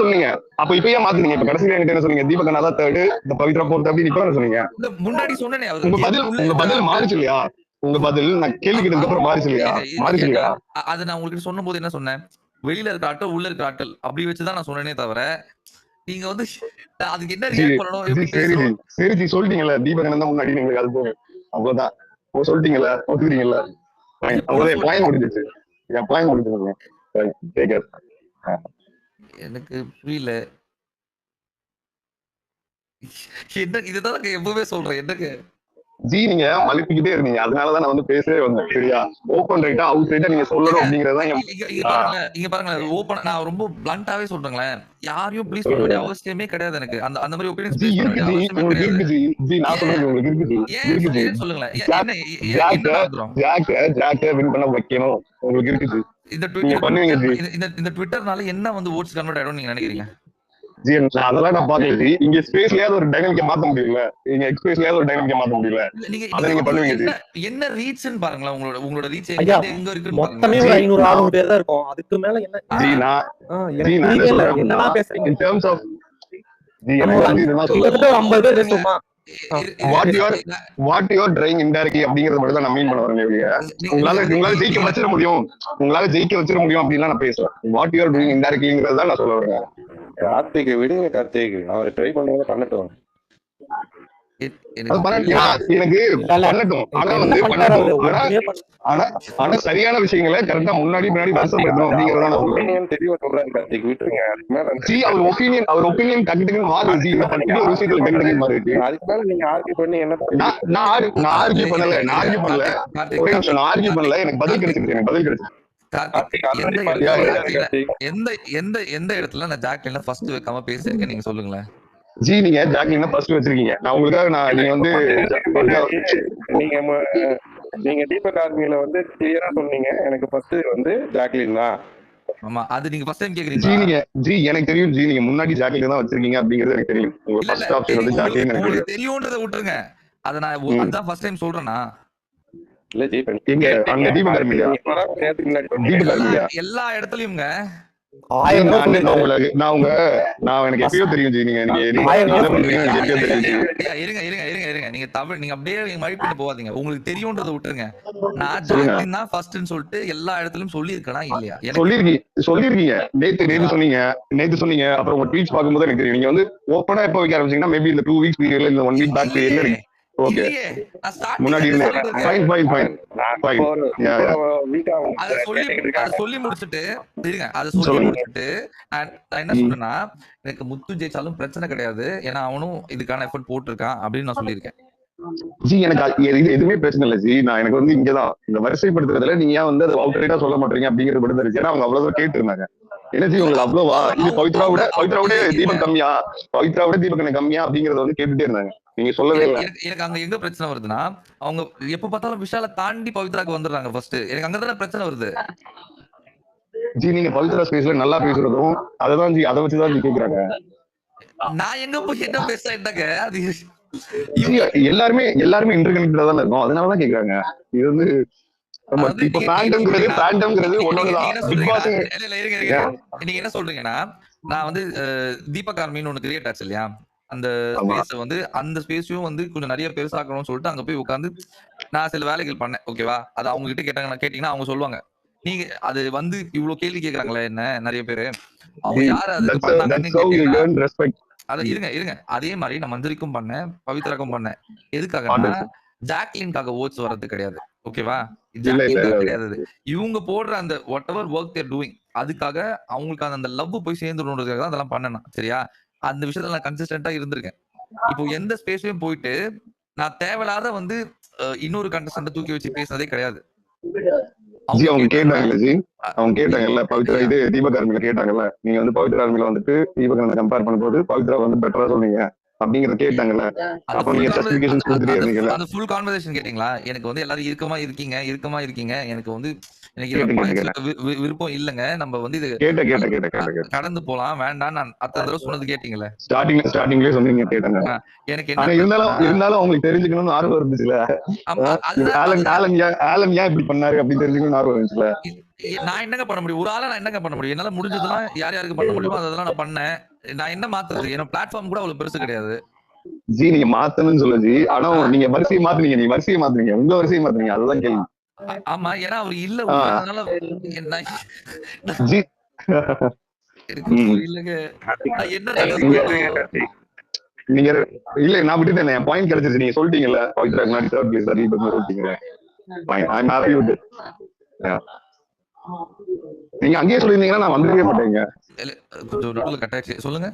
Speaker 3: சொன்னீங்க. அப்ப இப்பயே மாத்துனீங்க. இப்ப கடைசியில என்கிட்ட என்ன சொன்னீங்க? தீபகனா தான் 3rd, இந்த பவித்ரா 4th அப்படின்னு இப்ப என்ன சொன்னீங்க?
Speaker 1: முன்னாடி சொன்னேனே.
Speaker 3: உங்க பதில் மாறிச்சு இல்லையா? உங்க பதில் நான் கேள்வி கேட்டதுக்கு அப்புறம் மாறிச்சு இல்லையா?
Speaker 1: அது நான் உங்களுக்கு சொன்ன போது என்ன சொன்னேன்? வெளியில இருக்க ஆட்கள் உள்ள இருக்க ஆட்கள் அப்படி வச்சுதான் நான் சொன்னேனே தவிர, நீங்க வந்து அதுக்கு என்ன
Speaker 3: ஜி
Speaker 1: ரியாக்ட் பண்ணணும்,
Speaker 3: ஜி
Speaker 1: எப்படி
Speaker 3: சரி ஜி
Speaker 1: பேசணும்?
Speaker 3: சரி ஜி சொல்லிட்டீங்கல்ல தீபகன் தான் முன்னாடி நீங்களுக்கு அது போகும் அவ்வளவுதான் சொல்லிட்டீங்கல்ல ஒத்துக்கிறீங்கல்ல
Speaker 1: எப்ப
Speaker 3: அவ்வளவு பாயிண்ட்
Speaker 1: சொல்லிட்டேன்?
Speaker 3: முடிஞ்சிச்சு என் பாயிண்ட் முடிஞ்சுங்க
Speaker 1: எனக்கு புரியல. என்ன இதுதான் எப்பவுமே சொல்றேன். என்னங்க?
Speaker 3: ஜி நீங்க மழுப்பிக்கிட்டே இருந்தீங்க அதனாலதான் நான் வந்து பேசவே வந்தேன் சரியா ஓப்பன் ரைட்டா அவுட் ரைட்டா நீங்க சொல்லணும்
Speaker 1: ஏங்க
Speaker 3: அப்படிங்கறதுதான்
Speaker 1: இங்க பாருங்களேன், இங்க பாருங்களேன். நான் ரொம்ப பிளண்டாவே சொல்றேங்களேன். யாரையும் ப்ளீஸ் பண்ண வேண்டிய அவசியமே கிடையாது எனக்கு. அந்த அந்த மாதிரி ஒப்பீனியன்ஸ்
Speaker 3: ஜி
Speaker 1: ப்ளீஸ் பண்ண
Speaker 3: இருக்கு
Speaker 1: வேண்டிய
Speaker 3: ஜி
Speaker 1: அவசியமே
Speaker 3: உங்களுக்கு
Speaker 1: கிடையாது.
Speaker 3: இருக்கு ஜி ஜி நான்
Speaker 1: ஏன்
Speaker 3: சொல்றது உங்களுக்கு இருக்கு ஜி இருக்கு ஜி
Speaker 1: ஏன் சொல்லுங்களேன்.
Speaker 3: ஜாக்
Speaker 1: என்ன
Speaker 3: ஜாக்க
Speaker 1: மாத்திரம்?
Speaker 3: ஜாக்க வின் பண்ண வைக்கணும் உங்களுக்கு இருக்கு ஜி
Speaker 1: இந்த
Speaker 3: நீங்க பண்ணுவீங்க ஜி
Speaker 1: இந்த ட்விட்டர்னால என்ன வந்து ஓட்ஸ் கன்வெர்ட் ஆயிடும் நீங்க நினைக்கிறீங்க?
Speaker 3: ஜி நான் அதெல்லாம் நான் பாக்கல ஜி இங்க ஸ்பேஸ்லயாவது ஒரு டைனமிக்க மாத்த முடியல நீங்க எக்ஸ்பேஸ்லயாவது ஒரு டைனமிக்க மாத்த முடியல
Speaker 1: நீங்க
Speaker 3: அதை நீங்க பண்ணுவீங்க ஜி
Speaker 1: என்ன ரீச்னு பாருங்களேன். உங்களோட ரீச்
Speaker 4: ஐயா
Speaker 1: எங்க இருக்குன்னு
Speaker 4: மொத்தமே
Speaker 1: பாருங்களேன்.
Speaker 4: ஒரு
Speaker 3: ஜி
Speaker 4: 500 600 பேர் தான் இருக்கும். அதுக்கு மேல என்ன
Speaker 3: ஜி நான் ஜி
Speaker 4: எனக்கு
Speaker 3: நான் என்ன
Speaker 4: புரியவே இல்ல.
Speaker 3: சொல்றேன் அப்படின்னா
Speaker 4: என்னடா பேசுறீங்க?
Speaker 3: இன் டேர்ம்ஸ் ஆஃப் ஜி
Speaker 4: நம்ம
Speaker 3: எனக்கு
Speaker 4: ஒரு
Speaker 3: வந்து இதுதான்
Speaker 4: கிட்டத்தட்ட
Speaker 3: சொல்றேன்
Speaker 4: ஒரு 50 பேர் பேசுவோமா?
Speaker 3: வாட் யுவர் ட்ரைங் இன்டைரக்ட்லி அப்படிங்கறத மட்டும் தான் நான் மீன் பண்ண வரேன் இல்லையா உங்களால ஜெயிக்க வச்சிட முடியும் உங்களால ஜெயிக்க வச்சிட முடியும் அப்படின்னு நான் பேசுறேன் வாட் யுவர் டூயிங் இன்டைரக்ட்லிங்கிறது தான் நான் சொல்ல வரேன்
Speaker 5: கார்த்திக் விடுங்க கார்த்திக் அவர் ட்ரை பண்ணுறத பண்ணட்டும்
Speaker 3: அது பண்ணட்டும் எனக்கு பண்ணட்டும் ஆனா வந்து பண்ணட்டும் ஆனா சரியான விஷயங்களை கரெக்டா முன்னாடி வருஷப்படுத்தணும் அப்படிங்கறத நான் சொல்றேன்
Speaker 5: ஒப்பீனியன் தெளிவா சொல்றாரு கார்த்திக் விட்டுருங்க அதுக்கு மேல
Speaker 3: ஜி அவர் ஒப்பீனியன் டக்கு மாறுது ஜி இந்த பர்டிகுலர் விஷயத்துல டக்கு மாறுது
Speaker 5: அதுக்கு மேல நீங்க ஆர்கியூ பண்ணி என்ன
Speaker 3: நான் ஆர்கியூ பண்ணல நான் ஆர்கியூ பண்ணல எனக்கு பதில் கிடைச்சிருச்சு
Speaker 1: எந்த இடத்துல நான் ஜாக்லின் ஃபர்ஸ்ட் வைக்காம பேசியிருக்கேன் நீங்க சொல்லுங்களேன்.
Speaker 3: ஜி நீங்க ஜாக்லின் ஃபர்ஸ்ட் வச்சிருக்கீங்க நான் உங்களுக்காக நீங்க வந்து
Speaker 5: நீங்க தீபக் ஆர்மியில வந்து கிளியரா சொன்னீங்க எனக்கு ஃபர்ஸ்ட் வந்து ஜாக்லின் தான்.
Speaker 1: ஆமா அது நீங்க ஃபர்ஸ்ட் டைம் கேக்குறீங்க.
Speaker 3: ஜி எனக்கு தெரியும் ஜி நீங்க முன்னாடி ஜாக்லின் தான் வச்சிருக்கீங்க அப்படிங்கிறது எனக்கு தெரியும் உங்க ஃபர்ஸ்ட் ஆப்ஷன் வந்து ஜாக்லின் எனக்கு
Speaker 1: உங்களுக்கு தெரியும்ன்றத விட்டுருங்க. அத நான் அதான் ஃபர்ஸ்ட் டைம் சொல்றேனா
Speaker 5: இல்ல ஜி
Speaker 3: எங்க அங்க தீபக் ஆர்மியா
Speaker 1: எல்லா இடத்துலயும்ங்க
Speaker 3: நான் எனக்கு எப்பயோ தெரியும் ஜி நீங்க
Speaker 1: இருங்க நீங்க தமிழ் நீங்க அப்படியே மழைப்பிட்டு போகாதீங்க. உங்களுக்கு தெரியும்ன்றத விட்டுருங்க. நான் ஜாக்லின் தான் ஃபர்ஸ்ட்னு சொல்லிட்டு எல்லா இடத்துலயும் சொல்லி இருக்கனா இல்லையா?
Speaker 3: சொல்லிருக்கீங்க நேத்து சொன்னீங்க அப்புறம் உங்க ட்வீட்ஸ் பார்க்கும்போது எனக்கு தெரியும் நீங்க வந்து ஓப்பனா எப்ப வைக்க ஆரம்பிச்சீங்கன்னா மேபி இந்த 2 வீக்ஸ் பீரியட்ல இந்த 1 வீக் பேக் பீரியட்ல ஓகே முன்னாடி
Speaker 1: சொல்லி முடிச்சுட்டு நான் என்ன சொல்றேன்னா எனக்கு முத்து ஜெயிச்சாலும் பிரச்சனை கிடையாது. ஏன்னா அவனும் இதுக்கான எஃபர்ட் போட்டிருக்கான் அப்படின்னு நான் சொல்லியிருக்கேன்.
Speaker 3: ஜி எனக்கு எதுவுமே பிரச்சனை இல்லை ஜி நான் எனக்கு வந்து இங்கதான் இந்த வரிசைப்படுத்துறதுல நீங்க ஏன் வந்து அதை அவுட்ரைட்டா சொல்ல மாட்டீங்க அப்படிங்கிறது மட்டும் தெரிஞ்சு ஏன்னா அவங்க அவ்வளவுதான் கேட்டு இருந்தாங்க என்ன ஜி உங்களுக்கு அவ்வளவா இது பவித்ராவோட தீபக் கம்மியா பவித்ராவோட தீபக் கம்மியா அப்படிங்கறத வந்து கேட்டுட்டே இருந்தாங்க நீங்க சொல்லவே இல்லை.
Speaker 1: எனக்கு அங்க எங்க பிரச்சனை வருதுன்னா அவங்க எப்ப பார்த்தாலும் விஷால தாண்டி பவித்ராக்கு வந்துடுறாங்க ஃபர்ஸ்ட். எனக்கு அங்கதானே பிரச்சனை வருது.
Speaker 3: ஜி நீங்க பவித்ரா ஸ்பேஸ்ல நல்லா பேசுறதும் அதான் ஜி அதை வச்சுதான் ஜி கேக்குறாங்க.
Speaker 1: நான் எங்க போய் என்ன பேசுறேன் என்னங்க அது
Speaker 3: எல்லாருமே இன்டர் கனெக்டடா தான் இருக்கும் அதனாலதான் கேக்குறாங்க. இது வந்து இப்ப பேண்டம்ங்கிறது ஒண்ணுதான் பிக் பாஸ்.
Speaker 1: நீங்க என்ன சொல்றீங்கன்னா நான் வந்து தீபக் ஆர்மின்னு ஒண்ணு கிரியேட் ஆச்சு இல்லையா அந்த ஸ்பேஸ் வந்து அந்த ஸ்பேஸையும் வந்து கொஞ்சம் நிறைய பெருசாக்கணும்னு சொல்லிட்டு அங்க போய் உட்காந்து நான் சில வேலைகள் பண்ணேன் ஓகேவா. அது அவங்க கிட்ட கேட்டீங்கன்னா அவங்க சொல்லுவாங்க நீங்க அது வந்து இவ்வளவு கேள்வி கேக்குறாங்களே என்ன நிறைய பேரு அவங்க யாரு அதுக்கு பண்ணாங்கன்னு அத இருங்க அதே மாதிரி நான் மஞ்சரிக்கும் பண்ணேன் பவித்ராக்கும் பண்ணேன். எதுக்காக ஜாக்லின்காக ஓட்ஸ் வர்றது கிடையாது ஓகேவா. கிடையாது இவங்க போடுற அந்த what ever work they're doing அதுக்காக அவங்களுக்கு அந்த லவ் போய் சேர்ந்துடுறதுக்காக தான் அதெல்லாம் பண்ணேன் சரியா. அந்த விஷயத்துல நான் கன்சிஸ்டன்டா இருந்திருக்கேன். இப்போ எந்த ஸ்பேஸ்லயும் போயிட்டு நான் தேவையில்லாத வந்து இன்னொரு கண்டஸ்டன்ட் தூக்கி வச்சு பேசுனதே கிடையாது.
Speaker 3: அவங்க கேட்டாங்கல்ல பவித்ரா இது தீபக் ஆர்மியில கேட்டாங்கல்ல நீங்க வந்து பவித்ரா ஆர்மியில வந்துட்டு தீபக் கம்பேர் பண்ணும்போது பவித்ரா வந்து பெட்டரா சொன்னீங்க அப்படிங்கறத கேட்டாங்கல்ல. அப்ப நீங்க ஜஸ்டிஃபிகேஷன்ஸ் கொடுத்துட்டே இருந்தீங்கல்ல.
Speaker 1: அந்த ஃபுல் கான்வர்சேஷன் கேட்டீங்களா? எனக்கு வந்து எல்லாரும் இறுக்கமா இருக்கீங்க எனக்கு வந்து எனக்கு விருப்பம் இல்லங்க. நம்ம வந்து இது கடந்து போலாம் வேண்டாம் நான் அத்தனை தடவை சொன்னது கேட்டீங்கல்ல.
Speaker 3: ஸ்டார்டிங்லயே சொன்னீங்க கேட்டாங்க. எனக்கு என்ன இருந்தாலும் அவங்களுக்கு தெரிஞ்சுக்கணும்னு ஆர்வம் இருந்துச்சுல. ஆலம் ஏன் இப்படி பண்ணாரு அப்படின்னு தெரிஞ்சுக்கணும்னு ஆர்வம் இருந்துச்சுல.
Speaker 1: நான் என்னங்க பண்ண முடியும்? ஒரு ஆளா நான் என்னங்க பண்ண முடியும்? என்னால முடிஞ்சதெல்லாம் யாருக்கு பண்ண முடியுமோ அதெல்லாம் நான் பண்ணேன். நான் என்ன மாத்துறது? ஏன்னா பிளாட்ஃபார்ம் கூட அவ்வளவு பெருசு கிடையாது.
Speaker 3: ஜி நீங்க மாத்தணும்னு சொல்ல ஜி ஆனா நீங்க வரிசையை மாத்துனீங்க உங்க வரிசையை மாத்துனீங்க அதுதான் கேள்வி.
Speaker 1: ஆமா ஏன்னா அவர் இல்ல அதனால எனக்கு
Speaker 3: ம்.
Speaker 1: புரியலங்க. நான் என்ன
Speaker 5: அது
Speaker 1: நடந்தது
Speaker 3: நீங்க
Speaker 1: கேட்டோம்.
Speaker 5: கார்த்திக்.
Speaker 3: நீங்க இல்ல நான் விட்டுட்டேன். என் பாயிண்ட் கிடைச்சிருச்சு. நீங்க சொல்லிட்டீங்கல்ல பவித்ரா முன்னாடி தேர்ட் பிளேஸ் தீபக் சொல்லிட்டீங்கல்ல. Fine. I am happy with it. நீங்க அங்கேயே சொல்லியிருந்தீங்கன்னா நான் வந்திருக்கவே மாட்டேங்க.
Speaker 1: இல்ல, கொஞ்சம் நடுவுல கட் ஆயிடுச்சு. சொல்லுங்க.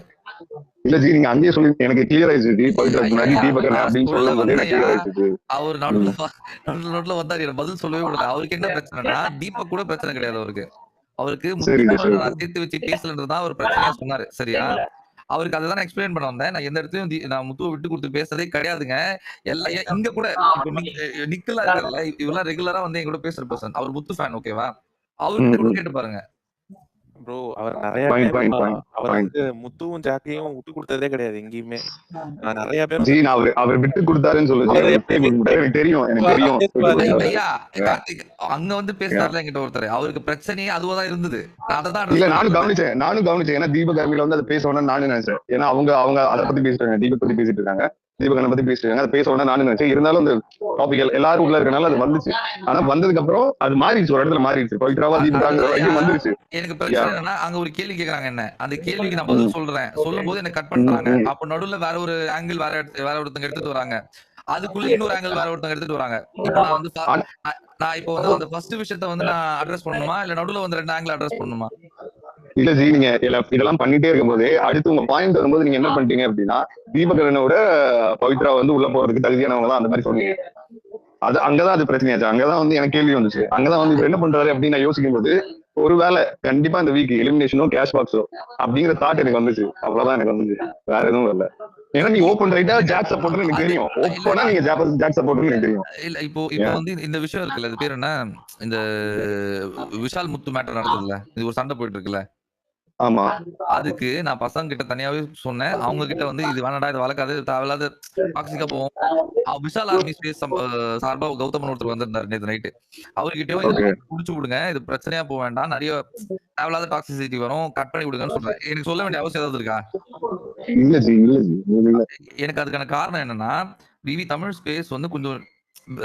Speaker 3: இல்ல ஜி நீங்க அங்கேயே சொல்லி எனக்கு கிளியர் ஆயிடுச்சு ஜி. பவித்ராக்கு முன்னாடி
Speaker 1: ஐயா,
Speaker 3: தீபக்
Speaker 1: நான்
Speaker 3: அப்படின்னு
Speaker 1: சொல்ல
Speaker 3: சொல்லும் போதே எனக்கு
Speaker 1: வந்தேன்யா.
Speaker 3: கிளியர் ஆயிடுச்சு ஜி.
Speaker 1: அவர் நடுவுல நடுவுல வந்தாரு. எனக்கு பதில் சொல்லவே விடல. அவருக்கு என்ன பிரச்சனைனா, தீபக் கூட பிரச்சனை கிடையாது அவருக்கு. அவருக்கு முத்து
Speaker 3: சரிங்க
Speaker 1: கூட
Speaker 3: சரி.
Speaker 1: நான் சேர்த்து வச்சு பேசலன்றது தான் அவர் பிரச்சனையா சொன்னாரு. சரியா? அவருக்கு அத தான் எக்ஸ்பிளைன் பண்ண வந்தேன். நான் எந்த இடத்துலயும் நான் முத்துவ விட்டு குடுத்து பேசுறதே கிடையாதுங்க. எல்லாம் இங்க கூட இப்ப நிக்கல்லாம் இருக்கார்ல, இவர்லாம் ரெகுலரா வந்து என் கூட பேசுற பெர்சன். அவர் முத்து ஃபேன் ஓகேவா? அவர்கிட்ட கூட கேட்டு பாருங்க.
Speaker 6: ப்ரோ அவர் நிறைய
Speaker 3: பாயிண்ட்
Speaker 6: டைம்
Speaker 3: பாயிண்ட் பாயிண்ட்
Speaker 6: அவர்
Speaker 3: பாயிண்ட்.
Speaker 6: வந்து முத்துவும் ஜாக்கையும் விட்டு கொடுத்ததே கிடையாது எங்கேயுமே. நான் நிறைய பேர்
Speaker 3: ஜி நான் அவர் விட்டு கொடுத்தாருன்னு சொல்லுச்சு.
Speaker 6: அவரு
Speaker 3: அவர்
Speaker 6: எப்படி
Speaker 3: விட்டே கொடுக்க மாட்டாரு. எனக்கு தெரியும் எனக்கு தெரியும் விட்டு
Speaker 6: பேசுவாரு?
Speaker 3: கொடுத்தாரு.
Speaker 1: ஐயா, கார்த்திக் அங்க வந்து பேசினார்ல என்கிட்ட ஒருத்தர். அவருக்கு பிரச்சனையே அதுவா தான் இருந்தது. நான் அதை தான்
Speaker 3: இல்ல
Speaker 1: address
Speaker 3: நானும்
Speaker 1: பண்ணிட்டு வந்தேன்.
Speaker 3: கவனிச்சேன். ஏன்னா தீபக் அர்மில வந்து அதை பேசணும்னு நானும் நினைச்சேன். ஏன்னா அவங்க அவங்க அதை பத்தி பேசிட்டு தீபக் பத்தி பேசிட்டு இருக்காங்க. தீபக் பத்தி பேசிட்டு இருக்காங்க. அதை பேசணும்னு நானும் நினைச்சேன். இருந்தாலும் அந்த டாபிக் எல்லாரும் உள்ள இருக்கனால அது வந்துச்சு. ஆனா வந்ததுக்கு அப்புறம் அது மாறிடுச்சு. ஒரு இடத்துல மாறிடுச்சு. பவித்ராவா தீபக்காங்கிற
Speaker 1: அதுதான்
Speaker 3: வரைக்கும் வந்துருச்சு.
Speaker 1: எனக்கு பிரச்சனை என்னன்னா, அங்க ஒரு கேள்வி கேக்குறாங்க என்ன. அந்த கேள்விக்கு நான் பதில் சொல்றேன். சொல்லும்போது என்ன கட் பண்றாங்க. அப்ப நடுவுல வேற ஒரு ஆங்கிள் வேற ஒருத்தங்க எடுத்துட்டு வராங்க. அதுக்குள்ள இன்னொரு ஆங்கிள் வேற ஒருத்தங்க எடுத்துட்டு வராங்க. இப்ப நான் வந்து நான் இப்போ வந்து அந்த ஃபர்ஸ்ட் விஷயத்த வந்து நான் அட்ரஸ் பண்ணணுமா இல்ல நடுவுல வந்து ரெண்டு ஆங்கிள் அட்ரஸ் பண்ணணுமா?
Speaker 3: இல்ல ஜி நீங்க இதெல்லாம் பண்ணிட்டே இருக்கும்போது அடுத்து உங்க பாயிண்ட் வரும்போது நீங்க என்ன பண்ணிட்டீங்க அப்படின்னா தீபகரனோட பவித்ரா வந்து உள்ள போறதுக்கு தகுதியானவங்க தான் அந்த மாதிரி சொன்னீங்க. அது அங்கதான் அது பிரச்சனையாச்சு. அங்கதான் வந்து எனக்கு கேள்வி வந்துச்சு. அங்கதான் வந்து இவர் என்ன பண்றாரு அப்படின்னு நான் யோசிக்கும் போது ஒருவேளை கண்டிப்பா இந்த வீக் எலிமினேஷனோ கேஷ் பாக்ஸோ அப்படிங்கிற தாட் எனக்கு வந்துச்சு. அவ்வளவுதான் எனக்கு வந்துச்சு. வேற எதுவும் இல்ல. ஏன்னா நீ ஓப்பன் ரைட்டா ஜாக் சப்போர்ட்னு எனக்கு தெரியும். ஓப்பனா நீங்க ஜாக் சப்போர்ட்னு எனக்கு தெரியும்.
Speaker 1: இல்ல இப்போ வந்து இந்த விஷயம் இருக்குல்ல, அது பேர் என்ன, இந்த விஷால் முத்து மேட்டர் நடந்ததுல, இது ஒரு சண்டை போயிட்டு இருக்குல்ல,
Speaker 3: ஆமா
Speaker 1: அதுக்கு நான் பசங்க கிட்ட தனியாவே சொன்னேன். அவங்க கிட்ட வந்து இது வேணாடா, இது வளர்க்காது, தேவையில்லாத டாக்ஸிக்கா போகும். விஷால் ஆர்மி ஸ்பேஸ் சார்பா கௌதமன் ஒருத்தர் வந்திருந்தாரு நேத்து நைட்டு. அவர்கிட்டயும் இதை
Speaker 3: ஓகே
Speaker 1: முடிச்சு விடுங்க, இது பிரச்சனையா போக வேண்டாம், நிறைய தேவையில்லாத டாக்ஸிசிட்டி வரும், கட் பண்ணி விடுங்கன்னு சொல்றேன். எனக்கு சொல்ல வேண்டிய அவசியம் ஏதாவது இருக்கா?
Speaker 3: இல்ல ஜி இல்ல.
Speaker 1: எனக்கு அதுக்கான காரணம் என்னன்னா, விவி தமிழ் ஸ்பேஸ் வந்து கொஞ்சம்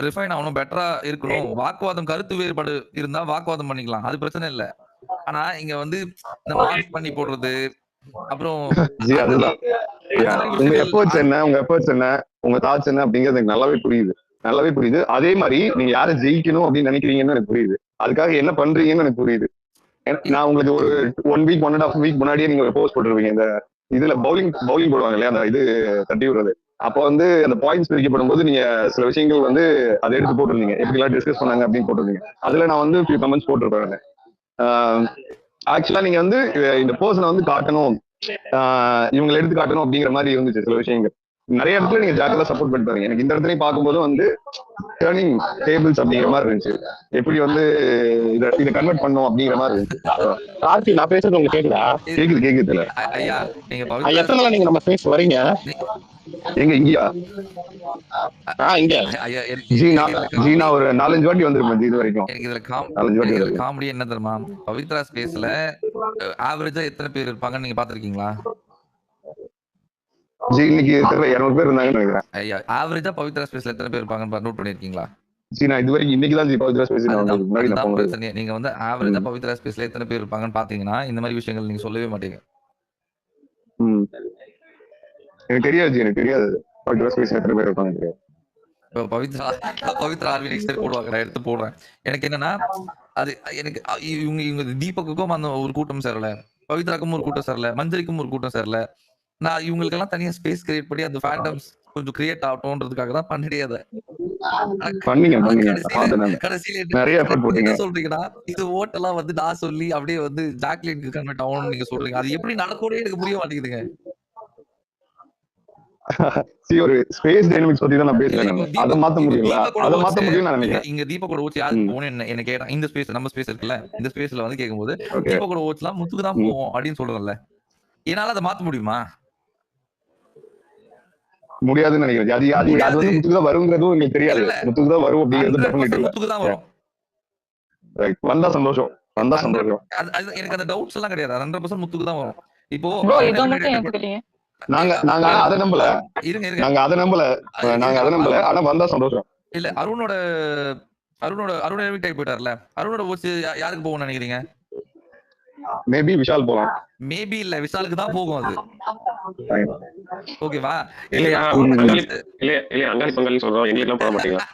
Speaker 1: ரிஃபைன் ஆகணும், பெட்டரா இருக்கணும். வாக்குவாதம் கருத்து வேறுபாடு இருந்தா வாக்குவாதம் பண்ணிக்கலாம். அது பிரச்சனை இல்ல. ஆனா இங்க வந்து இந்த மார்க் பண்ணி போடுறது, அப்புறம்
Speaker 3: ஜி அதுதான்
Speaker 1: அந்த மாதிரி
Speaker 3: உங்க
Speaker 1: விஷயங்கள்
Speaker 3: எஃபர்ட்ஸ் என்ன உங்க தாட்ஸ் என்ன அப்படிங்கிறது எனக்கு நல்லாவே புரியுது. அதே மாதிரி நீங்க யாரை ஜெயிக்கணும் அப்படின்னு நினைக்கிறீங்கன்னு எனக்கு புரியுது. அதுக்காக என்ன பண்றீங்கன்னு எனக்கு புரியுது. நான் உங்களுக்கு ஒரு 1 வீக் 1.5 வீக் முன்னாடியே நீங்க ஒரு போஸ்ட் போட்டுருவீங்க. இந்த இதுல பவுலிங் போடுவாங்க இல்லையா, அந்த இது தட்டி விடுறது. அப்போ வந்து அந்த பாயிண்ட்ஸ் பிரிக்கப்படும் போது நீங்க சில விஷயங்கள் வந்து அதை எடுத்து போட்டிருந்தீங்க. எப்படி எல்லாம் டிஸ்கஸ் பண்ணாங்க அப்படின்னு போட்டிருந்தீங்க. அதுல நான் வந்து ஃபியூ கமெண்ட்ஸ் போட்டிருப்பேன். ஆக்சுவலா நீங்க வந்து இந்த பர்சனை வந்து காட்டணும், இவங்களை எடுத்து காட்டணும் அப்படிங்கிற மாதிரி இருந்துச்சு சில விஷயங்கள். நிறைய இடத்துல நீங்க ஜாக்கிரதா சப்போர்ட் பண்ணிட்டு பாருங்க. எனக்கு இந்த இடத்துலயும் பார்க்கும்போது வந்து டேர்னிங் டேபிள்ஸ் அப்படிங்கிற மாதிரி இருந்துச்சு. எப்படி வந்து இதை கன்வெர்ட் பண்ணும் அப்படிங்கிற மாதிரி இருந்துச்சு.
Speaker 4: கார்த்தி நான் பேசுறது உங்களுக்கு கேக்குதா?
Speaker 3: கேக்குது இல்ல
Speaker 1: ஐயா நீங்க
Speaker 4: எத்தனை நாள் நீங்க நம்ம பேச வரீங்க?
Speaker 3: எங்க இங்கயா
Speaker 4: இங்க
Speaker 1: ஐயா
Speaker 3: ஜீனா ஒரு 4-5 வாட்டி வந்திருப்பேன் ஜி இது வரைக்கும்.
Speaker 1: எனக்கு இதுல
Speaker 3: 4-5 வாட்டி
Speaker 1: இதுல
Speaker 3: வந்திருக்கேன்.
Speaker 1: காமெடி என்ன தெரியுமா, பவித்ரா ஸ்பேஸ்ல ஆவரேஜா எத்தனை பேர் இருப்பாங்கன்னு நீங்க பாத்திருக்கீங்களா?
Speaker 3: ஜி இன்னைக்கு 200 பேர் இருந்தாங்கன்னு நினைக்கிறேன்.
Speaker 1: ஐயா ஆவரேஜா பவித்ரா ஸ்பேஸ்ல எத்தனை பேர் இருப்பாங்கன்னு நோட் பண்ணிருக்கீங்களா?
Speaker 3: ஜி நான் இது வரைக்கும் இன்னைக்கு தான் ஜி பவித்ரா ஸ்பேஸ் முன்னாடி நான் போனது.
Speaker 1: பிரச்சனை. நீங்க வந்து ஆவரேஜா பவித்ரா ஸ்பேஸ்ல எத்தனை பேர் இருப்பாங்கன்னு பாத்தீங்கன்னா இந்த மாதிரி விஷயங்கள் நீங்க சொல்லவே மாட்டீங்க.
Speaker 3: எனக்கு தெரியாது எனக்கு தெரியாது பவித்ரா ஸ்பேஸ் எத்தனை பேர் இருப்பாங்க தெரியாது.
Speaker 1: பவித்ரா ஆர்வி நெக்ஸ்ட் போடுவாங்க, நான் எடுத்து போடுறேன். எனக்கு என்னன்னா அது எனக்கு இவங்க தீபக்குக்கும் அந்த ஒரு கூட்டம் சேரல, பவித்ராக்கும் ஒரு கூட்டம் சேரல, மஞ்சரிக்கும் ஒரு கூட்டம் சேரல. நான் இவங்களுக்கு எல்லாம் தனியா ஸ்பேஸ் கிரியேட் பண்ணி அந்த ஃபேண்டம்ஸ் கொஞ்சம் கிரியேட் ஆகட்டும்ன்றதுக்காக தான் பண்ணிட்டே அதை.
Speaker 3: கடைசியில நிறைய எஃபர்ட் போட்டீங்க.
Speaker 1: சொல்றீங்கன்னா இது ஓட்டெல்லாம் வந்து நான் சொல்லி அப்படியே வந்து ஜாக்லினுக்கு கன்வெர்ட் ஆகணும்னு நீங்க சொல்றீங்க. அது எப்படி நடக்கும்னே எனக்கு புரிய மாட்டேங்குதுங்க.
Speaker 3: ஒரு ஸ்பேஸ் டைனமிக்ஸ் பத்தி தான் நான் பேசுறேன். அதை மாத்த முடியல, அதை மாத்த முடியும் நான் நினைக்கிறேன்.
Speaker 1: இங்க தீபக்கோட ஓட்ஸ் யாருக்கு போகணும் என்ன கேட்டா, இந்த ஸ்பேஸ் நம்ம ஸ்பேஸ் இருக்குல்ல, இந்த ஸ்பேஸ்ல வந்து கேட்கும்போது தீபக்கோட ஓட்ஸ்லாம் முத்துக்கு தான் போவோம் அப்படின்னு சொல்றேன்ல, என்னால அதை மாத்த முடியுமா?
Speaker 3: முடியாதுன்னு நினைக்கிறேன். அது வந்து முத்துக்கு தான் வருங்கிறதும் உங்களுக்கு தெரியாது. முத்துக்கு தான் வரும் அப்படிங்கிறது
Speaker 1: முத்துக்கு தான் வரும்.
Speaker 3: வந்தா சந்தோஷம்.
Speaker 1: எனக்கு அந்த டவுட்ஸ் எல்லாம் கிடையாது. 100% முத்துக்கு தான் வரும். இப்போ
Speaker 3: நாங்க அதை நம்பல, நாங்க அதை நம்பல, ஆனா வந்தா சந்தோஷம்.
Speaker 1: இல்ல அருணோட எவிக்ட் ஆகி போயிட்டார்ல, அருணோட ஓட்ஸ் யாருக்கு போகும்னு நினைக்கிறீங்க?
Speaker 3: மேபி விஷால் போலாம்.
Speaker 1: மேபி இல்ல விஷாலுக்கு தான் போகும் அது. ஓகேவா?
Speaker 7: இல்லையா அங்காளி இல்லையா இல்லையா அங்காளி பங்காளி சொல்றோம் எங்களுக்கெல்லாம் போட மாட்டீங்களா?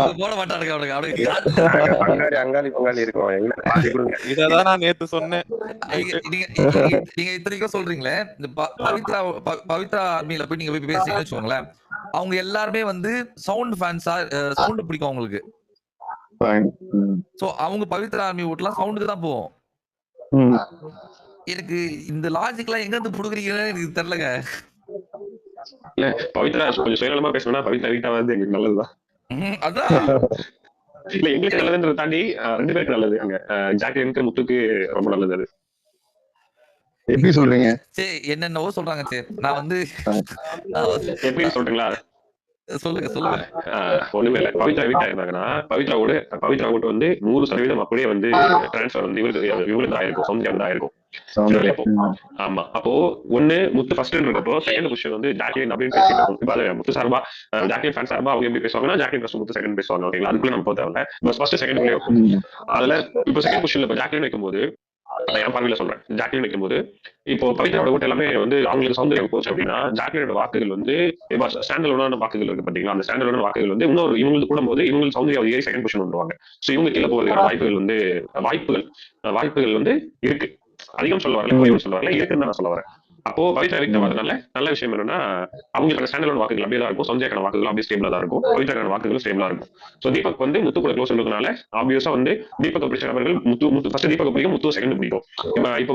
Speaker 1: அது போட மாட்டானுங்க அவனுக்கு. அவனுக்கு
Speaker 5: அங்காளி பங்காளி இருக்கும் எங்களுக்கு பாதி கொடுங்க.
Speaker 6: இததான் நான் நேத்து சொன்னேன்.
Speaker 1: நீங்க இத்தனைக்கும் சொல்றீங்களே, இந்த பவித்ரா ஆர்மியில போய் நீங்க போய் பேசிங்கன்னு வச்சுக்கோங்களேன், அவங்க எல்லாருமே வந்து சவுண்ட் ஃபேன்ஸா, சவுண்ட் பிடிக்கும் அவங்களுக்கு. சோ அவங்க பவித்ரா ஆர்மி ஓட்டலாம் சவுண்டுக்கு தான் போவோம். எனக்கு இந்த லாஜிக்லாம் எங்க இருந்து புடுங்குறீங்கன்னு எனக்கு தெரியலங்க.
Speaker 7: இல்ல பவித்ரா கொஞ்சம் சுயநலமா பேசணும்னா பவித்ரா வீட்டா வந்து எங்களுக்கு நல்லதுதான்.
Speaker 1: அதான்
Speaker 7: இல்ல எங்களுக்கு நல்லதுன்றதை தாண்டி 2 பேருக்கு நல்லது. அங்க ஜாக்லினுக்கு முத்துக்கு ரொம்ப நல்லது. அது
Speaker 3: எப்படி சொல்றீங்க?
Speaker 1: சரி என்னென்னவோ சொல்றாங்க. சரி நான் வந்து
Speaker 7: எப்படி சொல்றீங்களா?
Speaker 1: சொல்லுங்க சொல்லுங்க.
Speaker 7: ஒண்ணுமே இல்ல. பவித்ரா வீட்டா இருந்தாங்கன்னா பவித்ரா ஓட்டு வந்து 100% அப்படியே வந்து டிரான்ஸ்பர் வந்து இவங்களுக்கு ஆயிருக்கும், சௌந்தர்யா ஆயிருக்கும். ஆமா. அப்போ ஒண்ணு முத்து ஃபர்ஸ்ட் இருக்கப்போ செகண்ட் பொசிஷன் வந்து ஜாக்லின் அப்படின்னு பேசிட்டு இருக்கும். இப்ப அது முத்து சார்பா ஜாக்லின் ஃபேன் சார்பா அவங்க எப்படி பேசுவாங்கன்னா ஜாக்லின் ஃபர்ஸ்ட் முத்து செகண்ட் பேசுவாங்க. ஓகேங்களா? அதுக்குள்ள நம்ம போக தேவையில்ல. ஃபர்ஸ்ட் செகண்ட் இருக்கும். அதுல இப்போ செகண்ட் பொசிஷன்ல இப்போ ஜாக்லின் வைக்கும்போது என் பார்வையில சொல்றேன், ஜாக்லின் வைக்கும்போது இப்போ பவித்ராவோட ஓட்டு எல்லாமே வந்து அவங்களுக்கு சௌந்தர்யம் போச்சு அப்படின்னா ஜாக்லினோட வாக்குகள் வந்து ஸ்டாண்டர்டான வாக்குகள் இருக்கு பாத்தீங்களா? அந்த ஸ்டாண்டர்டான வாக்குகள் வந்து இன்னொரு இவங்களுக்கு கூட போது இவங்களுக்கு சௌந்தர்யா ஏறி செகண்ட் பொசிஷன் வந்துருவாங்க. சோ இவங்க கீழே போவதற்கான வாய்ப்புகள் வந்து இருக்கு. அதிகம் சொல்ல வரல, குறைவு சொல்ல வரல, இருக்குன்னு நான் சொல்ல வரேன். அப்போ பவித்ரா விக்டம் வரதுனால நல்ல விஷயம் என்னன்னா அவங்களுக்கு ஸ்டாண்டர்ட் வாக்குகள் அப்படியே தான் இருக்கும், சௌந்தர்யாக்கான வாக்குகள் அப்படியே ஸ்டேபிளா தான் இருக்கும், பவித்ராக்கான வாக்குகள் ஸ்டேபிளா இருக்கும். சோ தீபக் வந்து முத்து கூட க்ளோஸ் இருக்கிறதுனால ஆப்வியஸா வந்து தீபக் பிடிச்ச நபர்கள் முத்து ஃபர்ஸ்ட் தீபக் பிடிக்கும், முத்து செகண்ட் பிடிக்கும். இப்போ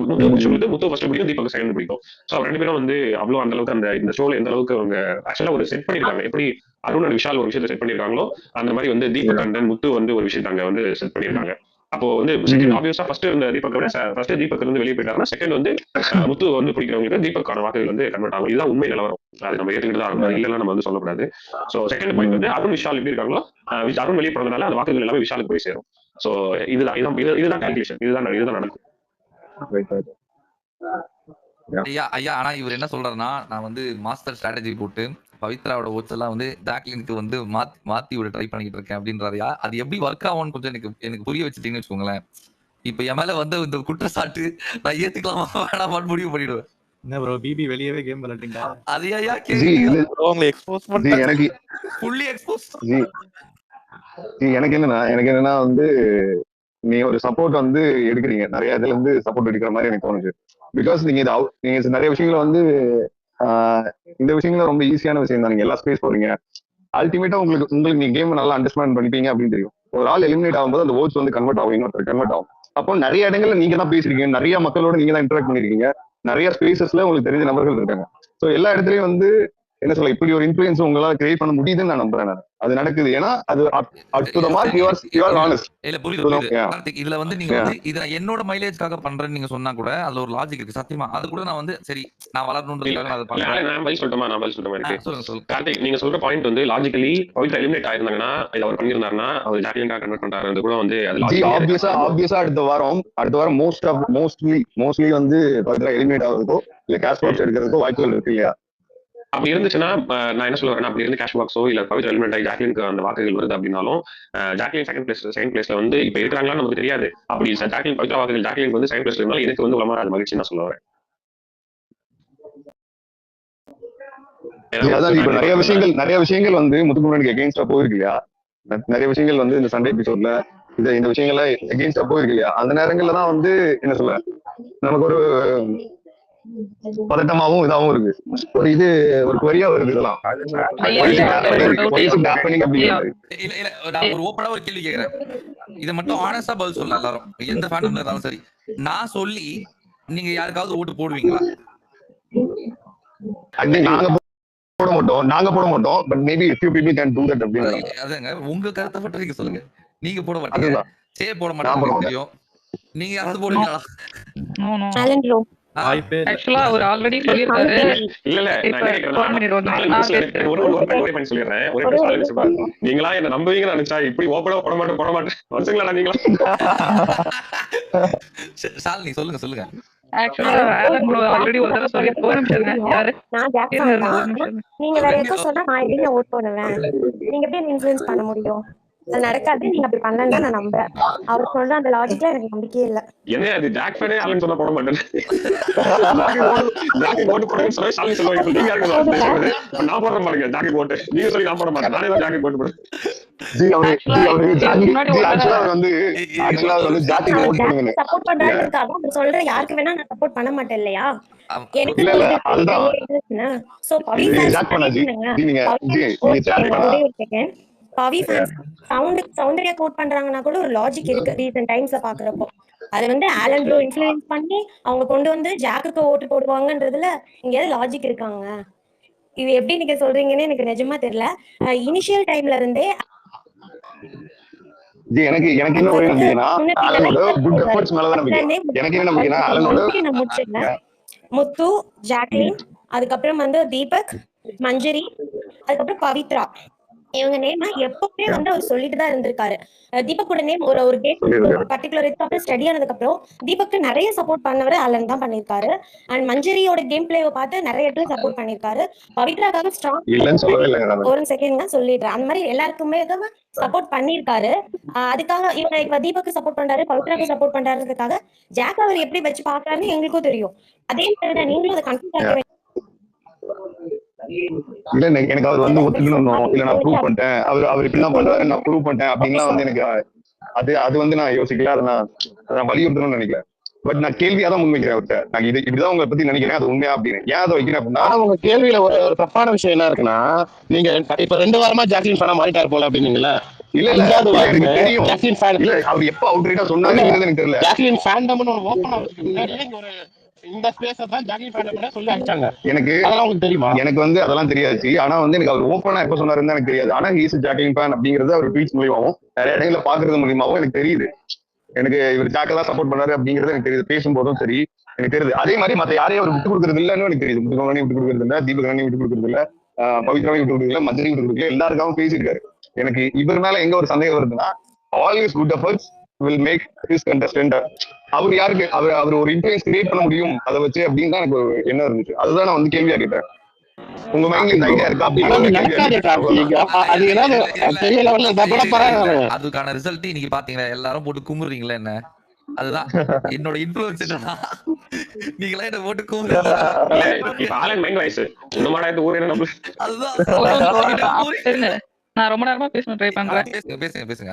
Speaker 7: முத்து ஃபர்ஸ்ட் பிடிக்கும், தீபக் செகண்ட் பிடிக்கும். சோ ரெண்டு பேரும் வந்து அவ்வளவு அந்த அளவுக்கு அந்த இந்த ஷோல எந்த அளவுக்கு அவங்க ஆக்சுவலா ஒரு செட் பண்ணிருக்காங்க. எப்படி அருண் அண்ட் விஷால் ஒரு விஷயத்தை செட் பண்ணிருக்காங்களோ அந்த மாதிரி வந்து தீபக் அண்ட் முத்து வந்து ஒரு விஷயத்தை அங்க வந்து செட் பண்ணிருக்காங்க. அப்போ வந்து செகண்ட் ஆப்வியஸா ஃபர்ஸ்ட் இருந்த தீபக் விட ஃபர்ஸ்ட் தீபக் இருந்து வெளியே போயிட்டாருன்னா செகண்ட் வந்து முத்து வந்து பிடிக்கிறவங்களுக்கு தீபக்கான வாக்குகள் வந்து கன்வெர்ட் ஆகும். இதுதான் உண்மை நிலவரம். அது நம்ம ஏற்றுக்கிட்டு தான் ஆகணும், இல்லைன்னா நம்ம வந்து சொல்லக்கூடாது. சோ செகண்ட் பாயிண்ட் வந்து அருண் விஷால் எப்படி இருக்காங்களோ அருண் வெளியே போனதுனால அந்த வாக்குகள் எல்லாமே விஷாலுக்கு போய் சேரும். சோ இதுதான் கால்குலேஷன், இதுதான் நடக்கும்.
Speaker 1: ஐயா ஆனா இவர் என்ன சொல்றாருன்னா, நான் வந்து மாஸ்டர் ஸ்ட்ராட்டஜி போட்டு பவித்ராவோட ஓட்ஸ் எல்லாம் வந்து ஜாக்லினுக்கு வந்து மாத்தி விட ட்ரை பண்ணிட்டு இருக்கேன் அப்படின்றாருயா. அது எப்படி ஒர்க் ஆகும்னு கொஞ்சம் எனக்கு புரிய வச்சுட்டீங்கன்னு வச்சுக்கோங்களேன். இப்ப என் மேல வந்து இந்த குற்றச்சாட்டு நான் ஏத்துக்கலாமா வேணாமான்னு முடிவு பண்ணிடுவேன்.
Speaker 8: என்ன ப்ரோ பிபி வெளியவே கேம் விளையாடுறீங்களா?
Speaker 1: அதையா
Speaker 6: உங்களை எக்ஸ்போஸ் பண்ணி
Speaker 3: எனக்கு
Speaker 1: ஃபுல்லி எக்ஸ்போஸ்.
Speaker 3: எனக்கு என்னன்னா வந்து நீ ஒரு சப்போர்ட் வந்து எடுக்கிறீங்க, நிறைய இதுல இருந்து சப்போர்ட் எடுக்கிற மாதிரி எனக்கு தோணுச்சு. பிகாஸ் நீங்க நிறைய விஷயங்களை வந்து இந்த விஷயங்கள ரொம்ப ஈஸியான விஷயம் தான். நீங்க எல்லாம் ஸ்பேஸ் போறீங்க, அல்டிமேட்டா உங்களுக்கு நீங்க கேம் நல்லா அண்டர்ஸ்டாண்ட் பண்ணிப்பீங்க அப்படின்னு தெரியும். ஒரு ஆள் எலிமினேட் ஆகும்போது அந்த ஓட்ஸ் வந்து கன்வெர்ட் ஆகும். அப்போ நிறைய இடங்கள்ல நீங்க தான் பேசிருக்கீங்க, நிறைய மக்களோட நீங்க தான் இன்டராக்ட் பண்ணிருக்கீங்க, நிறைய ஸ்பேசஸ்ல உங்களுக்கு தெரிஞ்ச நபர்கள் இருக்காங்க. ஸோ எல்லா இடத்துலயும் வந்து என்ன சொல்ல இப்படி ஒரு இன்ஃபுளுன்ஸ் உங்களால கிரியேட் பண்ண முடியுதுன்னு நான் நம்புறேன். அது நடக்குது. ஏன்னா அது
Speaker 1: இல்ல புரியுது. இதுல வந்து நீங்க வந்து இத என்னோட மைலேஜ்க்காக பண்றேன்னு நீங்க சொன்னா கூட அதுல ஒரு லாஜிக் இருக்கு. சத்தியமா அது கூட நான் வந்து சரி நான் வளரணும்ன்றதுக்காக நான் அதை பண்றேன்.
Speaker 7: நான் பதில் சொல்லிட்டேன். கார்த்திக் நீங்க சொல்ற பாயிண்ட் வந்து லாஜிக்கலி பவித்ரா எலிமினேட் ஆயிருந்தாங்கன்னா இதை அவர் பண்ணிருந்தாருன்னா அவர் ஜாக்லினுக்காக கன்வெர்ட் பண்றாரு கூட வந்து
Speaker 3: ஆப்வியஸா அடுத்த வாரம் மோஸ்ட்லி வந்து பவித்ரா எலிமினேட் ஆகுறதுக்கோ இல்ல கேஷ் பாக்ஸ் எடுக்கிறதுக்கோ வாய்ப்புகள் இருக்கு இல்லையா?
Speaker 7: அப்படி இருந்துச்சுன்னா நான் என்ன சொல்ல வரேன், அப்படி இருந்து கேஷ் பாக்ஸோ இல்ல பவித்ரா எலிமினேட் ஆகி ஜாக்லினுக்கு அந்த வாக்குகள் வருது அப்படின்னாலும் ஜாக்லின் செகண்ட் பிளேஸ்ல வந்து இப்ப இருக்கிறாங்களான்னு நமக்கு தெரியாது. அப்படி ஜாக்லின் பவித்ரா வாக்குகள் ஜாக்லினுக்கு வந்து செகண்ட் பிளேஸ்ல இருந்தாலும் எனக்கு வந்து உலமா அது மகிழ்ச்சி நான் சொல்ல வரேன்.
Speaker 3: நிறைய விஷயங்கள் வந்து முத்துக்குமரனுக்கு எகெயின்ஸ்டா போயிருக்கு இல்லையா? நிறைய விஷயங்கள் வந்து இந்த சண்டே எபிசோட்ல இந்த விஷயங்கள்ல எகெயின்ஸ்டா போயிருக்கு இல்லையா? அந்த நேரங்கள்ல தான் வந்து என்ன சொல்ல நமக்கு ஒரு பதட்டமாவும் இதாவும் இருக்கு. ஒரு கொரியா வருது. இதெல்லாம்
Speaker 1: நான் ஒரு ஓப்பனா ஒரு கேள்வி கேக்குறேன். இதை மட்டும் ஆனஸ்டா பதில் சொல்ல எல்லாரும், எந்த ஃபேண்டம்ல இருந்தாலும் சரி. நான் சொல்லி நீங்க யாருக்காவது ஓட்டு போடுவீங்களா?
Speaker 3: நாங்க போட மாட்டோம். But maybe few people can do that அப்படினா
Speaker 1: அதுங்க உங்க கருத்தை மட்டும் நீங்க சொல்லுங்க. நீங்க போட மாட்டீங்க, சே போட மாட்டீங்க தெரியும். நீங்க யாராவது போடுவீங்களா?
Speaker 9: சேலஞ்ச் லோ
Speaker 10: ஆக்சுவலா அவர் ஆல்ரெடி சொல்லிருக்காரு.
Speaker 7: இல்ல நீங்களா என்ன நம்புவீங்கன்னு நினைச்சா இப்படி ஓப்பனா போட மாட்டேன் வருஷங்களா நீங்களா?
Speaker 1: சாலினி சொல்லுங்க.
Speaker 10: ஆக்சுவலா ஆலன் ப்ரோ ஆல்ரெடி ஒரு தடவை சொல்லி போறேன். யாரு
Speaker 9: நான் ஜாக்சன். நீங்க வேற ஏதோ சொன்னா நான் எப்படிங்க ஓட் பண்ணுவேன்? நீங்க எப்படி இன்ஃப்ளூயன்ஸ் பண்ண முடியும்? அது நடக்காது. நீங்க அப்படி பண்ணலன்னு தான் நான் நம்புறேன். அவர் சொல்ற அந்த லாஜிக்ல எனக்கு நம்பிக்கையே இல்ல.
Speaker 7: என்ன அது ஜாக் ஃபேனே ஆலன் சொன்னா போட மாட்டேன். ஜாக்கு ஓட்டு போடுங்கன்னு சொல்லி ஷாலினி சொல்லுவாங்க. நீங்க யாருக்கு நான் போட மாட்டேங்க ஜாக்கு ஓட்டு. நீங்க சொல்லி நான் போட மாட்டேன். நானே தான் ஜாக்கு ஓட்டு போடுறேன்.
Speaker 9: சப்போர்ட் பண்றாருக்காக அவர் சொல்ற யாருக்கு வேணா நான் சப்போர்ட் பண்ண மாட்டேன் இல்லையா? எனக்கு சோ பவி பவி ஃபேன்ஸ் சௌந்தர்யா கோட் பண்றாங்கன்னா கூட ஒரு லாஜிக் இருக்கு ரீசன்ட் டைம்ஸ்ல பாக்குறப்போ. அது வந்து ஆலன் ப்ரோ இன்ஃப்ளூயன்ஸ் பண்ணி அவங்க கொண்டு வந்து ஜாக்குக்கு ஓட்டு போடுவாங்கன்றதுல எங்கேயாவது லாஜிக் இருக்காங்க? இது எப்படி நீங்க சொல்றீங்கன்னு எனக்கு நிஜமா தெரியல. இனிஷியல் டைம்ல இருந்தே
Speaker 3: எனக்கு என்ன ஒரே நம்பிக்கைனா ஆலனோட குட் எஃபர்ட்ஸ் மேல தான் நம்பிக்கை. எனக்கு என்ன நம்பிக்கைனா ஆலனோட
Speaker 9: முத்து, ஜாக்லின், அதுக்கப்புறம் வந்து தீபக், மஞ்சரி, அதுக்கப்புறம் பவித்ரா, இவங்க நேம் எப்பவுமே வந்து அவர் சொல்லிட்டு தான் இருந்திருக்காரு. தீபக்கோட நேம் ஒரு கேம் பர்டிகுலர் இதுக்கப்புறம் ஸ்டடி ஆனதுக்கு அப்புறம் தீபக்கு நிறைய சப்போர்ட் பண்ணவர் ஆலன் தான் பண்ணிருக்காரு. அண்ட் மஞ்சரியோட கேம் பிளேவை பார்த்து நிறைய இடத்துல சப்போர்ட் பண்ணிருக்காரு. பவித்ராக்காக ஸ்ட்ராங் ஒரு செகண்ட் தான் சொல்லிடுறேன். அந்த மாதிரி எல்லாருக்குமே தான் சப்போர்ட் பண்ணிருக்காரு. அதுக்காக இவங்க தீபக்கு சப்போர்ட் பண்றாரு, பவித்ராக்கு சப்போர்ட் பண்றாருக்காக ஜாக் அவர் எப்படி வச்சு பாக்குறாருன்னு எங்களுக்கும் தெரியும். அதே மாதிரிதான் நீங்களும் அதை கன்ஃபியூஸ் ஆக
Speaker 3: இல்ல எனக்கு அவர் வந்து ஒத்துக்கணும் இல்ல நான் ப்ரூவ் பண்ணிட்டேன் அவர் இப்படிதான் பண்றாரு நான் ப்ரூவ் பண்ணிட்டேன் அப்படின்லாம் வந்து எனக்கு அது வந்து நான் யோசிக்கல. அதை நான் வலியுறுத்தணும்னு நினைக்கல. பட் நான் கேள்வியா தான் முன்வைக்கிறேன் அவர்கிட்ட. நான் இப்படிதான் உங்களை பத்தி நினைக்கிறேன், அது உண்மையா அப்படின்னு. ஏன் அதை வைக்கிறேன் அப்படின்னா
Speaker 4: உங்க கேள்வியில ஒரு தப்பான விஷயம் என்ன இருக்குன்னா, நீங்க இப்ப 2 வாரமா ஜாக்லின் ஃபேனா மாறிட்டாரு போல அப்படின்னீங்களா? இல்ல எனக்கு தெரியும் ஜாக்லின் ஃபேன். இல்ல அவர் எப்ப அவுட்ரைட்டா சொன்னாருன்னு எனக்கு தெரியல. ஜாக்லின் ஃபேண்டம்னு ஒரு ஓபன் ஒரு இந்த ஸ்பேஸ தான் ஜாக்லின் ஃபேண்டம் சொல்லி அடிச்சாங்க. எனக்கு அதெல்லாம் உங்களுக்கு தெரியுமா? எனக்கு வந்து அதெல்லாம் தெரியாது. ஆனா வந்து எனக்கு அவர் ஓப்பனா எப்ப சொன்னாருன்னு எனக்கு தெரியாது. ஆனா ஹீஸ் ஜாக்லின் ஃபேன் அப்படிங்கறது அவர் ட்வீட்ஸ் மூலியமாவும் நிறைய இடங்களை பாக்குறது மூலியமாவும் எனக்கு தெரியுது. எனக்கு இவர் ஜாக்க தான் சப்போர்ட் பண்ணாரு அப்படிங்கிறது எனக்கு தெரியுது. பேசும்போதும் சரி எனக்கு தெரியுது. அதே மாதிரி மத்த யாரையும் அவர் விட்டு கொடுக்கறது இல்லன்னு எனக்கு தெரியுது. முத்துக்கோணி விட்டு கொடுக்கறது இல்ல, தீபகராணி விட்டு கொடுக்கறது இல்ல, பவித்ராவை விட்டு கொடுக்கல, மதுரை விட்டு கொடுக்கல, எல்லாருக்காகவும் பேசியிருக்காரு. எனக்கு இவர் மேல எங்க ஒரு சந்தேகம் வருதுன்னா, always good efforts will make his contestant. அவர் யாருக்கு அவர் ஒரு இன்ஃப்ளூயன்ஸ் கிரியேட் பண்ண முடியும் அதை வச்சு அப்படின்னு தான் எனக்கு ஒரு எண்ணம் இருந்துச்சு. அதுதான் நான் வந்து கேள்வியா கேட்டேன். உங்க மைண்ட்ல இந்த ஐடியா இருக்கா?
Speaker 1: அதுக்கான ரிசல்ட் இன்னைக்கு பாத்தீங்களா? எல்லாரும் போட்டு குமுறீங்களா என்ன? அதுதான் என்னோட இன்ஃப்ளூயன்ஸ். என்னன்னா நீங்களா என்ன போட்டு குமுறீங்க.
Speaker 10: நான் ரொம்ப நேரமா பேசணும் ட்ரை பண்றேன்.
Speaker 1: பேசுங்க.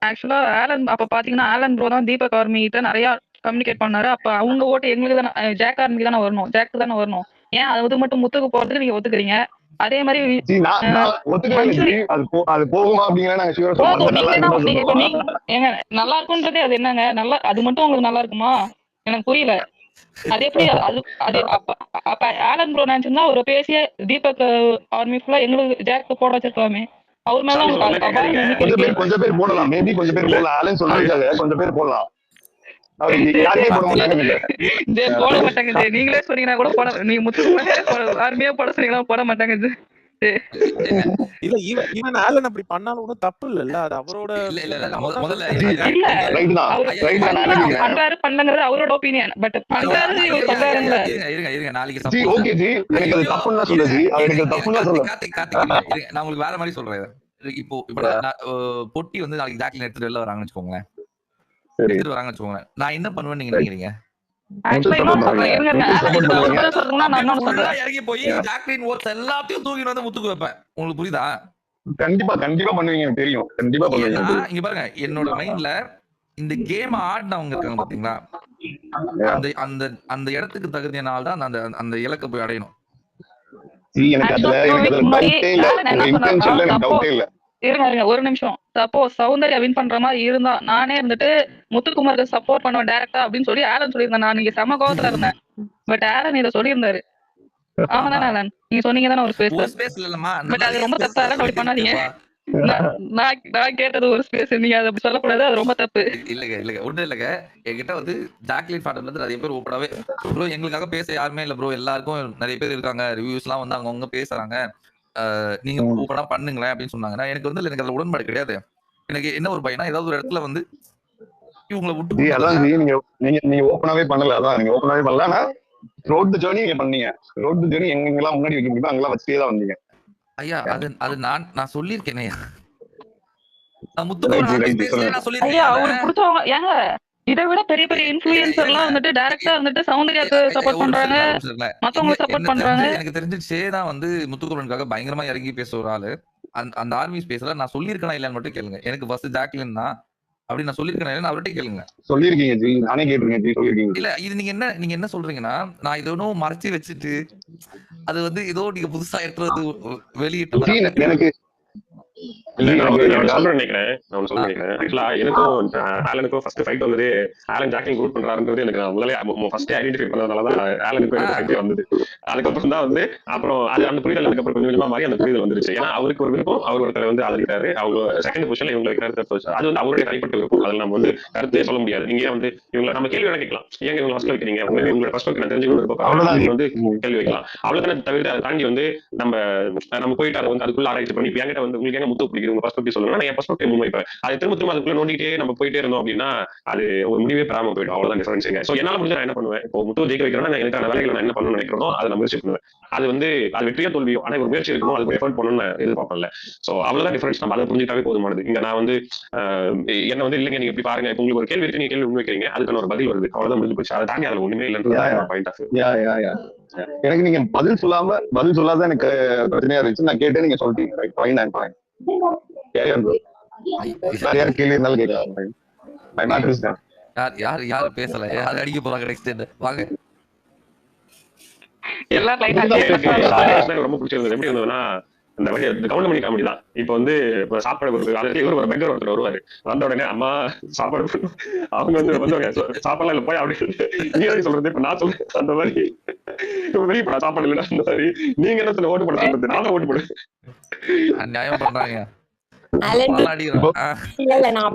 Speaker 10: ஆக்சுவலா ஆலன் அப்ப பாத்தீங்கன்னா ஆலன் ப்ரோ தான் தீபக் ஆர்மி கிட்ட நிறைய கம்யூனிகேட் பண்ணாரு. அப்ப அவங்க ஓட்டு எங்களுக்கு தானே, ஜாக் ஆர்மிக்கு தானே வரணும், ஜாக்கு தானே வரணும். ஏன் அது மட்டும் முத்துக்கு போறதுக்கு நீங்க ஒத்துக்கிறீங்க? அதே மாதிரி ஏங்க நல்லா இருக்கும்ன்றதே அது என்னங்க நல்லா அது மட்டும் உங்களுக்கு நல்லா இருக்குமா? எனக்கு புரியல. அது எப்படி அது அப்ப ஆலன் ப்ரோ நினைச்சிருந்தா ஒரு பேசிய தீபக் ஆர்மி ஃபுல்லா எங்களுக்கு ஜாக்கு போட வச்சிருக்கலாமே. அவர் மேல
Speaker 3: கொஞ்சம் பேர் போடலாம், மேபி கொஞ்சம் பேர் போடலாம். ஆலன் சொல்றாங்க கொஞ்சம் பேர் போடலாம்.
Speaker 10: போட மாட்டாங்க. நீங்களே சொன்னீங்கன்னா கூட போட, நீங்க முத்துக்கு ஆர்மியா போட சொன்னீங்கன்னா போட மாட்டாங்க.
Speaker 6: இல்ல ஈவன் ஆலன் அப்படி பண்ணாலும் ஒன்றும் தப்பு இல்ல. அது அவரோட
Speaker 10: பண்றாரு பண்ணுங்கிறது அவரோட ஒப்பீனியன். பட் பண்றாரு இவர் சொல்றாருல்ல.
Speaker 1: நாளைக்கு
Speaker 3: ஓகே ஜி எனக்கு அது தப்புன்னு தான் சொல்லுது. எனக்கு தப்புன்னு தான் சொல்றேன்.
Speaker 1: நான் உங்களுக்கு வேற மாதிரி சொல்றேன். இப்போ பொட்டி வந்து நாளைக்கு ஜாக்லின் எடுத்துட்டு வெளில வராங்கன்னு வச்சுக்கோங்களேன். எடுத்துட்டு வராங்கன்னு வச்சுக்கோங்களேன். நான் என்ன பண்ணுவேன்னு நீங்க நினைக்கிறீங்க? இறங்கி போய் ஜாக்லின் ஓட்ஸ் எல்லாத்தையும் தூக்கிட்டு வந்து முத்துக்கு வைப்பேன். உங்களுக்கு புரியுதா?
Speaker 3: கண்டிப்பா பண்ணுவீங்க, எனக்கு தெரியும். கண்டிப்பா பண்ணுவீங்க.
Speaker 1: இங்க பாருங்க, என்னோட மைண்ட்ல இந்த கேம் ஆடினவங்க இருக்காங்க பாத்தீங்களா, அந்த இடத்துக்கு தகுதியான தான் அந்த இலக்கை போய் அடையணும்.
Speaker 10: இருங்க ஒரு நிமிஷம். சப்போஸ் சௌந்தர்யா வின் பண்ற மாதிரி இருந்தா நானே இருந்துட்டு முத்துக்குமாருக்கு சப்போர்ட் பண்ணுவேன் டைரக்டா அப்படின்னு சொல்லி ஆலன் சொல்லியிருந்தேன். நான் நீங்க செம கோவத்துல இருந்தேன். பட் ஆலன் இதை சொல்லியிருந்தாரு. ஆமா தானே ஆலன்? நீங்க சொன்னீங்க தானே ஒரு ஸ்பேஸ். பட் அது ரொம்ப தப்பா அப்படி பண்ணாதீங்க. நான் கேட்டது ஒரு ஸ்பேஸ், நீங்க அதை அப்படி சொல்லக்கூடாது. அது ரொம்ப தப்பு.
Speaker 1: இல்லங்க ஒண்ணு இல்லங்க. என்கிட்ட வந்து ஜாக்லின் ஃபேண்டம்ல இருந்து நிறைய பேர் ஓப்பனாவே ப்ரோ எங்களுக்காக பேச யாருமே இல்ல ப்ரோ, எல்லாருக்கும் நிறைய பேர் இருக்காங்க, ரிவ்யூஸ் எல்லாம் வந்து அவங்க பேசுறாங்க, நீங்க ஓப்பனா பண்ணுங்களேன் அப்படின்னு சொன்னாங்கன்னா எனக்கு வந்து எனக்கு அதுல உடன்பாடு கிடையாது. எனக்கு என்ன ஒரு பையனா ஏதாவது ஒரு இடத்துல வந்து இவங்களை விட்டு
Speaker 3: அதான் நீங்க ஓப்பனாவே பண்ணல. அதான் நீங்க ஓப்பனாவே பண்ணல. ரோட் தி ஜர்னி நீங்க பண்ணீங்க. ரோட் தி ஜர்னி எங்கெல்லாம் முன்னாடி வைக்க முடியுமோ அங்கெல்லாம் வச்சுட்டே தான் வந்தீங்க.
Speaker 1: ஐயா. அது நான் சொல்லியிருக்கேன். முத்துக்குமரன் ஆர்மி ஸ்பேஸ்லயே நான்
Speaker 10: ஐயா
Speaker 1: சொல்லியிருக்கேன்
Speaker 10: அவருக்கு பிடிச்சவங்க ஏங்க இதை விட பெரிய பெரிய இன்ஃபுளுசர் எல்லாம் வந்துட்டு டைரக்டா வந்துட்டு சௌந்தர்யாக்கு சப்போர்ட் பண்றாங்க, மத்தவங்களுக்கு சப்போர்ட் பண்றாங்க.
Speaker 1: எனக்கு தெரிஞ்சு சேதா வந்து முத்துக்குமரனுக்காக பயங்கரமா இறங்கி பேசுற ஒரு ஆளு. அந்த ஆர்மி ஸ்பேஸ்ல நான் சொல்லியிருக்கேனா இல்லையான்னு மட்டும் கேளுங்க. எனக்கு ஃபர்ஸ்ட் ஜாக்லின் தான் அப்படி நான் சொல்லியிருக்கேன் இல்லைன்னு அவர்கிட்ட கேளுங்க.
Speaker 3: சொல்லியிருக்கீங்க ஜி, நானே கேட்டிருக்கேன் ஜி, சொல்லியிருக்கீங்க.
Speaker 1: இல்ல இது நீங்க என்ன சொல்றீங்கன்னா, நான் இதை ஒன்னும் மறைச்சு வச்சுட்டு அது வந்து ஏதோ நீங்க புதுசா எடுத்துறது வெளியிட்ட
Speaker 3: ஜி, எனக்கு
Speaker 7: இல்ல நான் ஒண்ணு சொல்றேன் நினைக்கிறேன். ஆக்சுவலா எனக்கும் ஆலனுக்கும் ஃபர்ஸ்ட் ஃபைட் வந்தது ஆலன் ஜாக்லின் ரூட் பண்றாருன்றது எனக்கு நான் முதல்ல ஃபர்ஸ்ட் ஐடென்டிஃபை பண்ணதுனாலதான் ஆலனுக்கும் எனக்கு ஃபைட்டே வந்தது. அதுக்கப்புறம் தான் வந்து அப்புறம் அது அந்த புரிதல் எனக்கு அப்புறம் கொஞ்சம் கொஞ்சமா மாறி அந்த புரிதல் வந்துருச்சு. ஏன்னா அவருக்கு ஒரு விருப்பம், அவர் ஒருத்தர் வந்து ஆதரிக்கிறாரு, அவங்க செகண்ட் பொசிஷன்ல இவங்க வைக்கிறாரு, தேர்ட் பொசிஷன். அது வந்து அவருடைய தனிப்பட்ட விருப்பம். அதில் நம்ம வந்து கருத்தே சொல்ல முடியாது. நீங்க வந்து இவங்களை நம்ம கேள்வி வேணா கேட்கலாம், ஏங்க இவங்க ஃபர்ஸ்ட் வைக்கிறீங்க, உங்களோட ஃபர்ஸ்ட் நான் தெரிஞ்சுக்கணும் விருப்பம் வந்து கேள்வி வைக்கலாம். அவ்வளவுதானே தவிர அதை தாண்டி வந்து நம்ம போயிட்டு அதை வந்து அதுக்குள்ள ஆராய்ச்சி பண்ணி என்கிட்ட வந்து உங்களுக்கு எங்க முத்து பிடிக்குது உங்க பர்ஸ்பெக்டிவ் சொல்லுங்க, நான் என் பர்ஸ்பெக்டிவ் முன்வைப்பேன். அது திரும்ப அதுக்குள்ள நோண்டிட்டே நம்ம போயிட்டே இருந்தோம் அப்படின்னா அது ஒரு முடிவே பெறாம போயிடும். அவ்வளவுதான் டிஃபரன்ஸுங்க. சோ என்னால முடிஞ்சா நான் என்ன பண்ணுவேன், இப்போ முத்து ஜெயிக்க வைக்கிறேன்னா எனக்கான வேலைகளை நான் என்ன பண்ணணும்னு நினைக்கிறோம் அதை நான் முயற்சி பண்ணுவேன். அது வந்து அது வெற்றியோ தோல்வியோ ஆனா ஒரு முயற்சி இருக்கணும், அதுக்கு எஃபர்ட் பண்ணணும்னு எதிர்பார்ப்பேன்ல. சோ அவ்வளவுதான் டிஃபரன்ஸ். நம்ம அதை புரிஞ்சுட்டாவே போதுமானது. இங்க நான் வந்து என்ன வந்து இல்லைங்க நீங்க இப்படி பாருங்க, இப்போ உங்களுக்கு ஒரு கேள்வி இருக்கு, நீங்க கேள்வி முன்வைக்கிறீங்க, அதுக்கான ஒரு பதில் வருது, அவ்வளவுதான் முடிஞ்சு போச்சு. அதை தாண்டி அதுல ஒண்ணுமே இல்லைன்றது பாயிண்ட் ஆஃப்.
Speaker 3: எனக்கு நீங்க பதில் சொல்லாத எனக்கு பிரச்சனையா இருந்துச்சு. நான் கேட்டேன், நீங்க சொல்லிட்டீங்க. Right, fine and fine. யார் கேள்வி இருந்தாலும் கேட்கலாம்.
Speaker 1: யார் பேசல, யார் அடிக்க போறாங்க நெக்ஸ்ட் வாங்க.
Speaker 7: ரொம்ப பிடிச்சிருந்தது எப்படி இருந்ததுன்னா இந்த மாதிரி கவுண்டமணி காமெடி தான். இப்ப வந்து சாப்பாடு ஒரு பெங்கர் ஒருத்தர் வருவாரு, வந்த உடனே அம்மா சாப்பாடு அவங்க வந்து சாப்பாடுலாம் இல்ல போய் அப்படின்னு சொல்றது. இப்ப நான் சொல்றேன் அந்த மாதிரி வெளியே சாப்பாடு இல்லைன்னா அந்த மாதிரி நீங்க என்ன சொல்ல ஓட்டு போட சொல்றது, நானும் ஓட்டு போடு
Speaker 1: நியாயம் பண்றாங்க.
Speaker 9: இல்ல நான்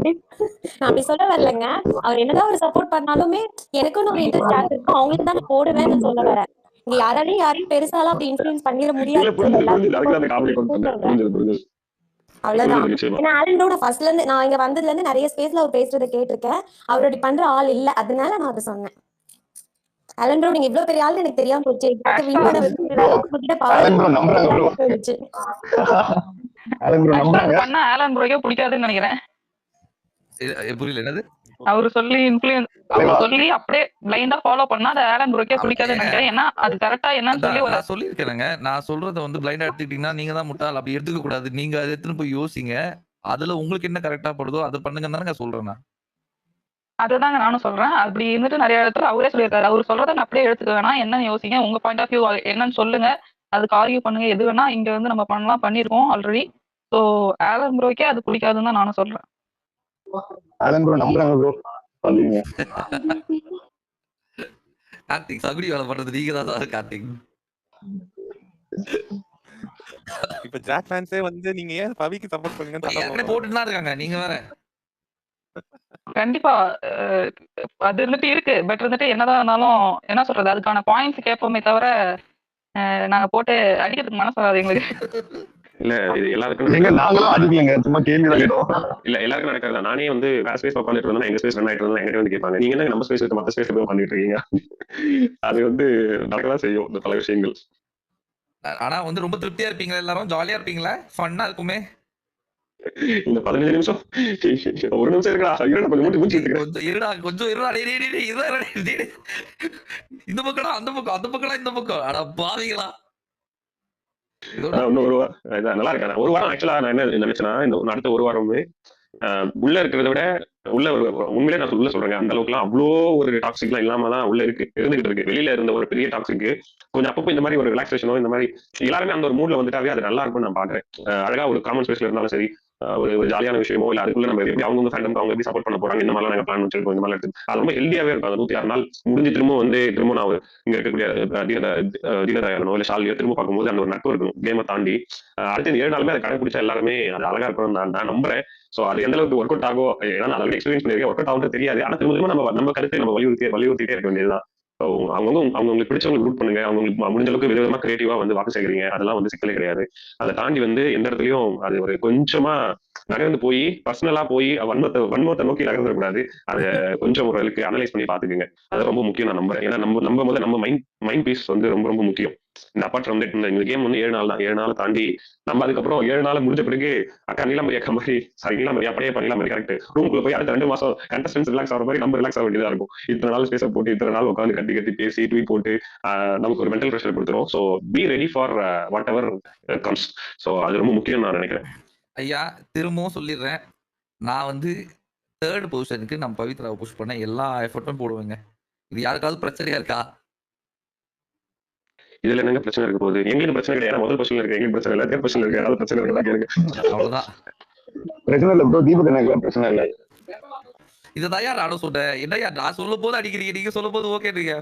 Speaker 9: அப்படி சொல்ல வரலங்க. அவர் என்னதான் ஒரு சப்போர்ட் பண்ணாலுமே எனக்கும் ஒரு இன்ட்ரெஸ்ட் இருக்கும், அவங்களுக்கு தான் போடுவேன்னு சொல்ல வரேன். இங்க யாரையும் பெருசாலாம் அப்படி இன்ஃப்ளூயன்ஸ் பண்ணிட முடியாது. அவ்வளவுதான். ஏன்னா ஆலனோட ஃபர்ஸ்ட்ல இருந்து நான் இங்க வந்ததுல இருந்து நிறைய ஸ்பேஸ்ல அவர் பேசுறதை கேட்டிருக்கேன். அவர் அப்படி பண்ற ஆள் இல்ல, அதனால நான் அதை சொன்னேன். ஆலன் நீங்க இவ்வளவு பெரிய ஆள் எனக்கு தெரியாம போச்சு.
Speaker 10: ஆலன் ப்ரோக்கே பிடிக்காதுன்னு நினைக்கிறேன்.
Speaker 1: புரியல என்னது
Speaker 10: அவரு சொல்லி இன்ஃப்ளூயன்ஸ் சொல்லி அப்படியே பிளைண்டா ஃபாலோ பண்ணா அது ஆலன் ப்ரோக்கே பிடிக்காதுன்னு நினைக்கிறேன். ஏன்னா அது கரெக்டா என்னன்னு சொல்லி
Speaker 1: நான் சொல்லியிருக்கேங்க. நான் சொல்றத வந்து பிளைண்டா எடுத்துக்கிட்டீங்கன்னா நீங்க தான் முட்டாள், அப்படி எடுத்துக்க கூடாது. நீங்க அதை எடுத்துன்னு போய் யோசிங்க, அதுல உங்களுக்கு என்ன கரெக்டா படுதோ அதை பண்ணுங்க தானே சொல்றேன்.
Speaker 10: அதுதாங்க நானும் சொல்றேன். அப்படி இருந்துட்டு நிறைய இடத்துல அவரே சொல்லியிருக்காரு, அவர் சொல்றதை நான் அப்படியே எடுத்துக்க வேணாம், என்னன்னு யோசிங்க, உங்க பாயிண்ட் ஆஃப் வியூ என்னன்னு சொல்லுங்க, அதுக்கு ஆர்கியூ பண்ணுங்க, எது வேணா இங்க வந்து நம்ம பண்ணலாம், பண்ணிருக்கோம் ஆல்ரெடி. சோ ஆலன் ப்ரோக்கே அது பிடிக்காதுன்னு தான் நானும் சொல்றேன்.
Speaker 3: ஆலன் ப்ரோ நம்புறாங்க ப்ரோ.
Speaker 1: கார்த்திக் சகுடி வேலை பண்றது நீங்க தான் சார் கார்த்திக்.
Speaker 6: இப்ப ஜாக் ஃபேன்ஸே வந்து நீங்க ஏன் பவிக்கு சப்போர்ட் பண்ணுங்கன்னு
Speaker 1: போட்டுட்டு தான் இருக்காங்க, நீங்க வேற.
Speaker 10: கண்டிப்பா அது இருந்துட்டு இருக்கு. பட் இருந்துட்டு என்னதான் இருந்தாலும் என்ன சொல்றது, அதுக்கான பாயிண்ட்ஸ் கேட்போமே தவிர நாங்க போட்டு அடிக்கிறதுக்கு மனசு வராது எங்களுக்கு.
Speaker 7: இல்ல இது எல்லாருக்கும்
Speaker 3: சும்மா கேள்வி
Speaker 7: இல்ல எல்லாருக்கும் நடக்காது. நானே வந்து வேற ஸ்பேஸ் உட்காந்துட்டு இருந்தா எங்க ஸ்பேஸ் ரன் ஆயிட்டு இருந்தா எங்கிட்ட வந்து கேட்பாங்க, நீங்க என்ன நம்ம ஸ்பேஸ் மத்த ஸ்பேஸ் போய் உட்காந்துட்டு இருக்கீங்க. அது வந்து நடக்கதான் செய்யும் இந்த பல விஷயங்கள்.
Speaker 1: ஆனா வந்து ரொம்ப திருப்தியா இருப்பீங்களா, எல்லாரும் ஜாலியா இருப்பீங்களா, ஃபன்னா இருக்குமே.
Speaker 7: இந்த 15 நிமிஷம் ஒரு நிமிஷம் இருக்கா,
Speaker 1: கொஞ்சம் இருடா இந்த பக்கம் அந்த பக்கம் அந்த பக்கம் இந்த பக்கம். அட பாவீங்களா,
Speaker 7: நல்லா இருக்கேன். ஒரு வாரம் ஆக்சுவலா நான் என்ன நினைச்சேன்னா இந்த அடுத்த ஒரு வாரமே உள்ள இருக்கிறத விட உள்ள உண்மையிலே நான் உள்ள சொல்றேன், அந்த அளவுக்கு எல்லாம் அவ்வளோ ஒரு டாக்ஸிக் எல்லாம் இல்லாம தான் உள்ள இருந்துகிட்டு இருக்கு. வெளியில இருந்த ஒரு பெரிய டாக்ஸிக்கு கொஞ்சம் அப்பப்போ இந்த மாதிரி ஒரு ரிலாக்ஸேஷனோ இந்த மாதிரி எல்லாருமே அந்த ஒரு மூட்ல வந்துட்டாவே அது நல்லா இருக்கும்னு நான் பாக்குறேன். அழகா ஒரு காமன் ஸ்பேஸ்ல இருந்தாலும் சரி, ஒரு ஜாலியான விஷயமோ இல்ல அதுக்குள்ள நம்ம எப்படி அவங்க ஃபேண்டம் அவங்க எப்படி சப்போர்ட் பண்ண போறாங்க, இந்த மாதிரிலாம் நாங்க பிளான் வச்சிருக்கோம், இந்த மாதிரி எடுத்து அது ரொம்ப ஹெல்தியாவே இருக்கும். அது 106 நாள் முடிஞ்சு திரும்ப நான் இங்க இருக்கக்கூடிய தீனதயாளனோ இல்ல ஷாலியோ திரும்ப பார்க்கும்போது அந்த ஒரு நட்பு இருக்கணும் கேமை தாண்டி. அடுத்து 7 நாளுமே அதை கடைபிடிச்சா எல்லாருமே அது அழகா இருக்கணும் நான் நம்புறேன். சோ அது எந்த அளவுக்கு ஒர்க் அவுட் ஆகும், ஏன்னா அதை எக்ஸ்பீரியன்ஸ் பண்ணிருக்கேன், ஒர்க் அவுட் ஆகும் தெரியாது. ஆனா திரும்ப நம்ம கருத்தை நம்ம வலியுறுத்திட்டே இருக்க வேண்டியதுதான். அவங்களுக்கு பிடிச்சவங்களுக்கு ரூட் பண்ணுங்க, அவங்களுக்கு முடிஞ்ச அளவுக்கு விதவிதமா கிரியேட்டிவா வந்து வாக்கு சேகரிங்க, அதெல்லாம் வந்து சிக்கலே கிடையாது. அதை தாண்டி வந்து எந்த இடத்துலயும் அது ஒரு கொஞ்சமா நகர்ந்து போய் பர்சனலா போய் வன்மத்தை நோக்கி நகர்ந்துடக்கூடாது. அதை கொஞ்சம் ஓரளவுக்கு அனலைஸ் பண்ணி பாத்துக்குங்க. அது ரொம்ப முக்கியம் நான் நம்புறேன். ஏன்னா நம்ம முதல்ல நம்ம மைண்ட் பீஸ் வந்து ரொம்ப ரொம்ப முக்கியம். இந்த அப்பார்ட் ஃப்ரம் தட் இந்த கேம் வந்து 7 நாள் தான். 7 நாள் தாண்டி நம்ம அதுக்கப்புறம் 7 நாள் முடிஞ்ச பிறகு அக்கா நீலாமரி அக்கா மாதிரி நீலாமரி அப்படியே நீலாமரி கரெக்ட் ரூமுக்குள்ள போய் அடுத்த 2 மாசம் கண்டஸ்டன்ஸ் ரிலாக்ஸ் ஆகிற மாதிரி நம்ம ரிலாக்ஸ் ஆக வேண்டியதா இருக்கும். இத்தனை நாள் ஸ்பேஸை போட்டு இத்தனை நாள் உட்காந்து கட்டி கட்டி பேசி ட்வீட் போட்டு நமக்கு ஒரு மென்டல் ப்ரெஷர் கொடுத்துரும். So be ready for what ever comes. So அது ரொம்ப முக்கியம் நான் நினைக்கிறேன்.
Speaker 1: ஐயா திரும்பவும் சொல்லிடுறேன், நான் வந்து 3rd பொசிஷனுக்கு நம்ம பவித்ராவை புஷ் பண்ண எல்லா எஃபர்ட்டும் போடுவேங்க. இது யாருக்காவது பிரச்சனையா இருக்கா?
Speaker 7: இதுல என்னங்க பிரச்சனை இருக்க போகுது? எங்களுக்கு பிரச்சனை கிடையாது. முதல் பொசிஷன் இருக்கு, எங்களுக்கு பிரச்சனை இல்லை. 3rd பொசிஷன் இருக்கு, ஏதாவது பிரச்சனை இருக்கா கேளுங்க.
Speaker 1: அவ்வளவுதான்.
Speaker 3: பிரச்சனை இல்லை ப்ரோ, தீபக் எனக்கு பிரச்சனை இல்லை.
Speaker 1: இதுதான் யார் நானும் சொன்னேன். என்னையா நான் சொல்லும் போது அடிக்கிறீங்க, நீங்க சொல்லும் போது ஓகேன்றீங்க.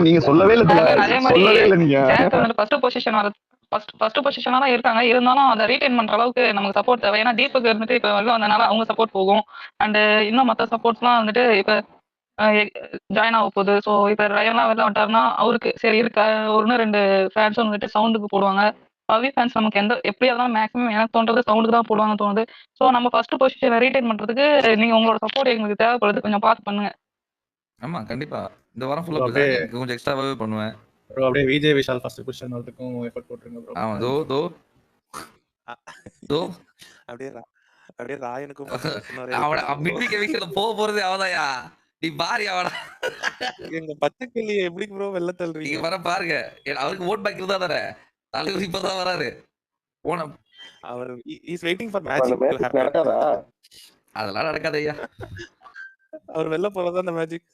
Speaker 3: நீங்க சொல்லவே இல்லை,
Speaker 10: அதே மாதிரி
Speaker 3: சொல்லவே இல்லை நீங்க.
Speaker 10: ஜாக் வந்து ஃபர்ஸ்ட் பொசிஷனா தான் இருக்காங்க. இருந்தாலும் அதை ரீடைன் பண்ற அளவுக்கு நமக்கு சப்போர்ட் தேவை. ஏன்னா தீபக் இருந்துட்டு இப்ப வெளில வந்தனால அவங்க சப்போர்ட் போகும். அண்ட் இன்னும் மற்ற சப்போர்ட்ஸ்லாம் வந்துட்டு இப்ப ஜாயின் ஆக போகுது. ஸோ இப்ப ரயன்லாம் வெளில வந்துட்டாருன்னா அவருக்கு சரி இருக்க 1-2 ஃபேன்ஸும் வந்துட்டு சவுண்டுக்கு போடுவாங்க. பவி ஃபேன்ஸ் நமக்கு எப்படியா இருந்தாலும் மேக்ஸிமம் எனக்கு தோன்றது சவுண்டுக்கு தான் போடுவாங்கன்னு தோணுது. ஸோ நம்ம ஃபர்ஸ்ட் பொசிஷனை ரீடைன் பண்றதுக்கு நீங்க உங்களோட சப்போர்ட் எங்களுக்கு தேவைப்படுது. கொஞ்சம் பார்த்து பண்ணுங்க.
Speaker 1: ஆமா கண்டிப்பா. இந்த வாரம் ஃபுல்லா கொஞ்சம் எக்ஸ்ட்ராவே பண்ணுவேன்.
Speaker 8: ப்ரோ அப்படியே விஜய் விஷால் ஃபர்ஸ்ட் பொசிஷன் வரதுக்கும் எஃபோர்ட் போட்டுருங்க ப்ரோ.
Speaker 1: ஆமா தோ
Speaker 6: அப்படியே ராயனுக்கும்
Speaker 1: அவன மிட்வி கெமிக்கல்ல போறதே அவதாயா. நீ பாரு அவன.
Speaker 6: எங்க பச்சைக்கிளி எப்படி ப்ரோ வெள்ள தள்ளுறீங்க?
Speaker 1: நீங்க வர பாருங்க. அவருக்கு ஓட் பேக் இருந்தா தானே. தலைவர் இப்பதான் வராரு. போன
Speaker 6: அவர் இஸ் வெயிட்டிங் ஃபார் மேஜிக்.
Speaker 3: நடக்காதா?
Speaker 1: அதெல்லாம் நடக்காதய்யா.
Speaker 6: அவர் வெள்ள போறதா அந்த மேஜிக்.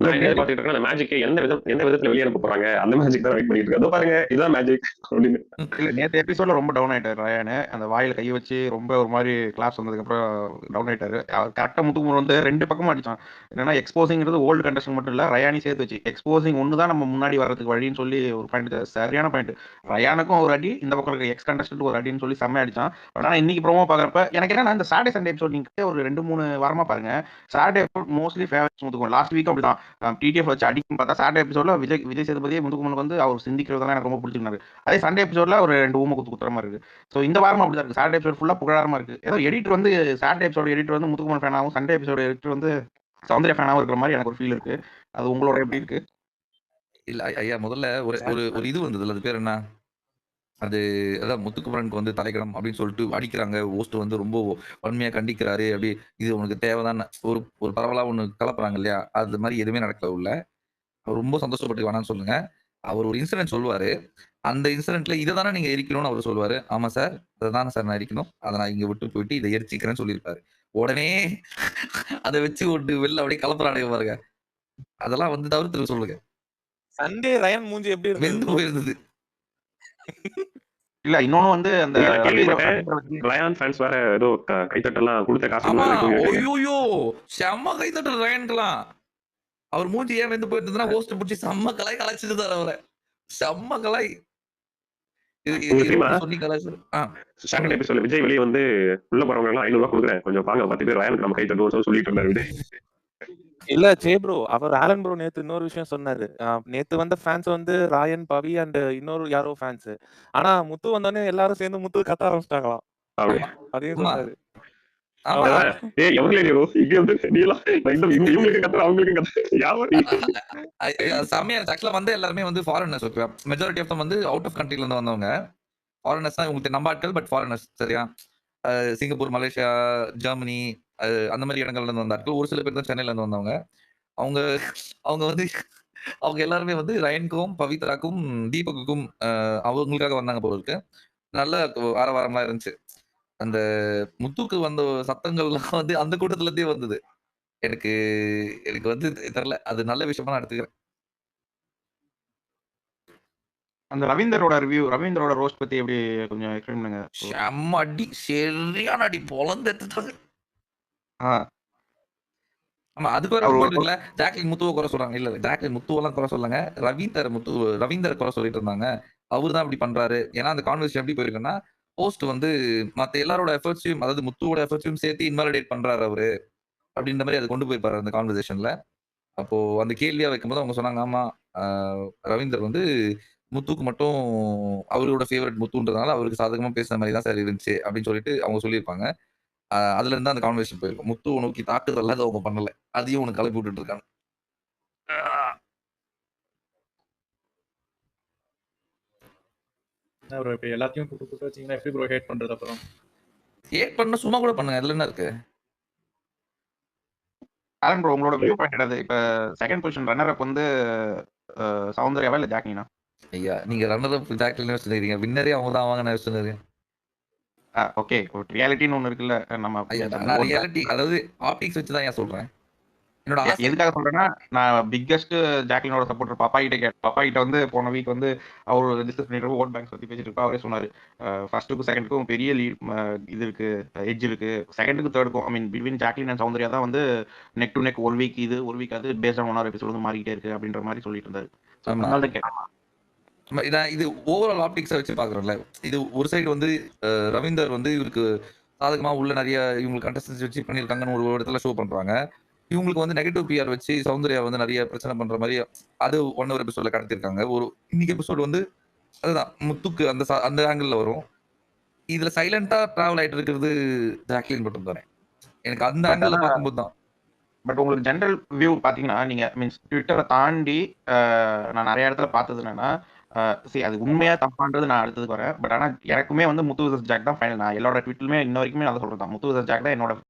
Speaker 7: நான் என்ன பார்த்துட்டு இருக்கேன், அந்த மேஜிக் எந்த விதத்துல வெளியே அனுப்ப போறாங்க, அந்த மேஜிக் தான் வெயிட் பண்ணிட்டு இருக்கேன். பாருங்க இதான் மேஜிக் அப்படின்னு.
Speaker 4: இல்ல நேத்து எபிசோட்ல ரொம்ப டவுன் ஆயிட்டாரு ரயானு. அந்த வாயில கை வச்சு ரொம்ப ஒரு மாதிரி கிளாஸ் வந்ததுக்கு அப்புறம் டவுன் ஆயிட்டாரு. அவர் கரெக்டா முத்துக்குமர் வந்து 2 பக்கமும் அடிச்சான். என்னன்னா எக்ஸ்போசிங்கிறது ஓல்டு கண்டஸ்டன் மட்டும் இல்ல, ரயானி சேர்த்து வச்சு எக்ஸ்போசிங் ஒன்று தான் நம்ம முன்னாடி வர்றதுக்கு வழின்னு சொல்லி ஒரு பாயிண்ட், சரியான பாயிண்ட். ரயானுக்கும் ஒரு அடி, இந்த பக்கம் இருக்க எக்ஸ் கண்டஸ்டன்ட் ஒரு அடின்னு சொல்லி செம்ம அடிச்சான். ஆனா இன்னைக்கு ப்ரோமோ பாக்குறப்ப எனக்கு என்னன்னா இந்த சாட்டர்டே சண்டே எபிசோட் நீங்க ஒரு 2-3 வாரமா பாருங்க, Saturday episode mostly favourite Muthukumar. Last வீக்கும் அப்படிதான் டிடிஎஃப் வச்சு அடிக்கும் பார்த்தா சாட்டர்டே எபிசோட்ல விஜய் சேதுபதியே முத்துக்குமனுக்கு வந்து அவர் சிந்திக்கிறதெல்லாம் எனக்கு ரொம்ப பிடிச்சிருந்தாரு. அதே சண்டே எபிசோட்ல ஒரு 2 ஊமை குத்துற மாதிரி இருக்கு. ஸோ இந்த வாரமும் அப்படிதான் இருக்கு. சாட்டர்டே எபிசோட் ஃபுல்லா புகழாரமா இருக்கு. ஏதோ எடிட்டர் வந்து சாட்டர்டே எபிசோட் எடிட்டர் வந்து முத்துக்குமன் ஃபேனாகவும் சண்டே எபிசோட் எடிட்டர் வந்து சௌந்தர்யா ஃபேனாகவும் இருக்கிற மாதிரி எனக்கு ஒரு ஃபீல் இருக்கு. அது உங்களோட எப்படி இருக்கு?
Speaker 1: இல்ல ஐயா முதல்ல ஒரு இது வந்ததுல அது பேர் என்ன, அது அதான் முத்துக்குமரனுக்கு வந்து தலைக்கணம் அப்படின்னு சொல்லிட்டு அடிக்கிறாங்க. ஹோஸ்ட் வந்து ரொம்ப வன்மையா கண்டிக்கிறாரு. அப்படி இது உனக்கு தேவைதான் ஒரு பரவலா ஒண்ணு கலப்புறாங்க இல்லையா, அது மாதிரி எதுவுமே நடக்கல உள்ள. அவர் ரொம்ப சந்தோஷப்பட்டு வேணாம்னு சொல்லுங்க. அவர் ஒரு இன்சிடென்ட் சொல்லுவாரு. அந்த இன்சிடென்ட்ல இதை தானே நீங்க எரிக்கணும்னு அவர் சொல்லுவாரு. ஆமா சார் அதை தானே சார் நான் எரிக்கணும், அதை நான் இங்க விட்டு போயிட்டு இதை எரிச்சிக்கிறேன்னு சொல்லியிருப்பாரு. உடனே அதை வச்சு விட்டு வெளில அப்படியே கலப்புறானுங்க பாருங்க. அதெல்லாம் வந்து தவிர்த்து சொல்லுங்க.
Speaker 6: சண்டே ரயன் மூஞ்சி எப்படி
Speaker 1: வெந்து போயிருந்தது.
Speaker 4: இல்ல இன்னொன்னு வந்து அந்த
Speaker 7: ரயான் ஃபேன்ஸ் வேற ஏதோ கைத்தட்டெல்லாம் கொடுத்த காசு.
Speaker 1: ஐயோ செம்ம கைத்தட்டல் ரயானுக்குலாம். அவர் மூஞ்சி ஏன் வெந்து போயிருந்ததுன்னா ஹோஸ்ட் பிடிச்சி செம்ம கலாய் கலாய்ச்சிட்டு தாரு அவரை. செம்ம கலாய்.
Speaker 7: சாட்டர்டே எபிசோட்ல விஜய் வெளியே வந்து உள்ள போறவங்க எல்லாம் 500 ரூபாய் கொடுக்குறேன் கொஞ்சம் பாங்க 10 பேர் ரயானுக்கு நம்ம கை தட்டுவோம் சொல்லிட்டு இருந்தாரு விஜய்.
Speaker 6: இல்ல ஜே ப்ரோ, அவர் ஆலன் ப்ரோ நேத்து இன்னொரு விஷயம் சொன்னாரு. நேத்து வந்த ஃபேன்ஸ் வந்து ராயன், பவி அண்ட் இன்னொரு யாரோ ஃபேன்ஸ். ஆனா முத்து வந்தோடனே எல்லாரும் சேர்ந்து முத்து கத்த ஆரம்பிச்சிட்டாங்களாம். அதையும் சொன்னாரு.
Speaker 1: எல்லாருமே வந்து ஃபாரினர்ஸ். மெஜாரிட்டி ஆஃப் வந்து அவுட் ஆஃப் கண்ட்ரில இருந்து வந்தவங்க. ஃபாரினர்ஸ் தான் உங்களுக்கு நம்ம ஆட்கள், பட் ஃபாரினர்ஸ் சரியா. சிங்கப்பூர், மலேசியா, ஜெர்மனி அந்த மாதிரி இடங்கள்ல இருந்து வந்தார்கள். ஒரு சில பேர் தான் சென்னையில இருந்து வந்தவங்க. அவங்க வந்து அவங்க எல்லாருமே வந்து ரயனுக்கும் பவித்ராக்கும் தீபக்குக்கும் அவங்களுக்காக வந்தாங்க போல இருக்கு. நல்ல ஆரவாரமா இருந்துச்சு. அந்த முத்துக்கு வந்த சத்தங்கள்லாம் வந்து அந்த கூட்டத்துல இருந்தே வந்தது. எனக்கு வந்து தெரியல, அது நல்ல விஷயமா நான் எடுத்துக்கிறேன்.
Speaker 4: அந்த ரவீந்தரோட ரிவ்யூ, ரவீந்தரோட ரோஸ்ட் பத்தி எப்படி கொஞ்சம் எக்ஸ்பிளைன் பண்ணுங்க.
Speaker 1: செம்ம அடி, சரியான அடி, பொளந்து எடுத்துட்டாங்க. ஆமா அதுக்கு வேற இருக்குல்ல, ஜாக்லின் முத்துவை குறை சொல்றாங்க. இல்ல ஜாக்லின் முத்துவெல்லாம் குறை சொல்லாங்க, ரவீந்தர் குறை சொல்லிட்டு இருந்தாங்க. அவரு தான் இப்படி பண்றாரு. ஏன்னா அந்த கான்வர்சேஷன் எப்படி போயிருக்குன்னா, போஸ்ட் வந்து மத்த எல்லாரோட எஃபர்ட்ஸையும், அதாவது முத்துவோட எஃபர்ட்ஸையும் சேர்த்து இன்வாலிடேட் பண்றாரு அவரு அப்படின்ற மாதிரி அதை கொண்டு போயிருப்பாரு அந்த கான்வர்சேஷன்ல. அப்போ அந்த கேள்வியா வைக்கும்போது அவங்க சொன்னாங்க, ஆமா ரவீந்தர் வந்து முத்துக்கு மட்டும் அவரோட ஃபேவரட் முத்துன்றதுனால அவருக்கு சாதகமா பேசுன மாதிரி தான் சார் இருந்துச்சு அப்படின்னு சொல்லிட்டு அவங்க சொல்லியிருப்பாங்க. அதுல இருந்து அந்த கான்வர்சேஷன் போயிருக்கும். முத்துவை நோக்கி தாக்குதல் அது அவங்க பண்ணல. அதையும் உனக்கு கிளப்பி விட்டுட்டு இருக்காங்க.
Speaker 8: என்ன ப்ரோ இப்போ எல்லாத்தையும் கூட்டு வச்சீங்கன்னா எப்படி ப்ரோ ஹேட் பண்றது அப்புறம்?
Speaker 1: ஹேட் பண்ண சும்மா கூட பண்ணுங்க. அதுல என்ன இருக்கு?
Speaker 4: ஆலன் ப்ரோ உங்களோட வியூ பாயிண்ட் என்னது? இப்ப செகண்ட் பொசிஷன் ரன்னர் அப் வந்து சௌந்தர்யாவா இல்ல ஜாக்லினா?
Speaker 1: ஐயா நீங்க ரன்னர் அப் ஜாக்லின் வச்சுருக்கீங்க. வின்னரே அவங்க தான் வாங்க வச்சுருக்கீங்க.
Speaker 4: ஓகே ரியாலிட்டின்னு ஒண்ணு இருக்குல்ல நம்ம
Speaker 1: ஐயா நான் ரியாலிட்டி அதாவது ஆப்டிக்ஸ் வச்சு தான் ஏன் சொல்றேன். என்னோட ஆசை
Speaker 4: எதுக்காக சொல்றேன்னா நான் பிக்கஸ்ட் ஜாக்லினோட சப்போர்ட்டர் பாப்பா கிட்ட வந்து போன வீக் வந்து அவர் டிஸ்கஸ் பண்ணிட்டு ஓட் பேங்க்ஸ் பத்தி பேசிட்டு இருப்பா. அவரே சொன்னாரு ஃபர்ஸ்ட்டுக்கும் செகண்டுக்கும் பெரிய இது இருக்கு, எட்ஜ் இருக்கு. செகண்டுக்கு தேர்டுக்கும் I mean between Jacqueline and Soundarya தான் வந்து நெக் டு நெக் ஒரு வீக் இது ஒரு வீக் அது பேஸ்ட் ஆன் 1 hour எபிசோட் வந்து மாறிக்கிட்டே இருக்கு அப்படின்ற மாதிரி சொல்லிட்டு இருந்தாரு. அதனால தான் கேட்டேன்.
Speaker 1: இது ஓவரால் ஆப்டிக்ஸை வச்சு பாக்குறோம்ல. இது ஒரு சைடு வந்து ரவீந்தர் வந்து இவருக்கு சாதகமா உள்ள நிறைய இவங்க கண்டஸ்டன்ஸ் வச்சு பண்ணியிருக்காங்கன்னு ஒரு இடத்துல ஷோ பண்றாங்க. இவங்களுக்கு வந்து நெகட்டிவ் பிஆர் வச்சு சௌந்தர்யா வந்து நிறைய பிரச்சனை பண்ற மாதிரி அது 1 hour எபிசோட்ல கடத்திருக்காங்க. ஒரு இன்னைக்கு எபிசோடு வந்து அதுதான் முத்துக்கு அந்த ஆங்கிள் வரும். இதுல சைலண்டா டிராவல் ஆயிட்டு இருக்கிறது ஜாக்லின் மட்டும் தானே. எனக்கு அந்த ஆங்கிள் பார்க்கும்போது தான்.
Speaker 4: பட் உங்களுக்கு ஜென்ரல் வியூ பாத்தீங்கன்னா நீங்க மீன்ஸ் ட்விட்டரை தாண்டி நான் நிறைய இடத்துல பார்த்தது என்னன்னா சரி அது உண்மையா தப்பான்றது நான் அடுத்ததுக்கு வரேன். பட் ஆனா எனக்குமே வந்து முத்து வர்சஸ் ஜாக் தான் ஃபைனல். நான் எல்லாரோட ட்விட்லுமே இன்ன வரைக்குமே அதை சொல்றேன். முத்து வர்சஸ் ஜாக் தான் என்னோட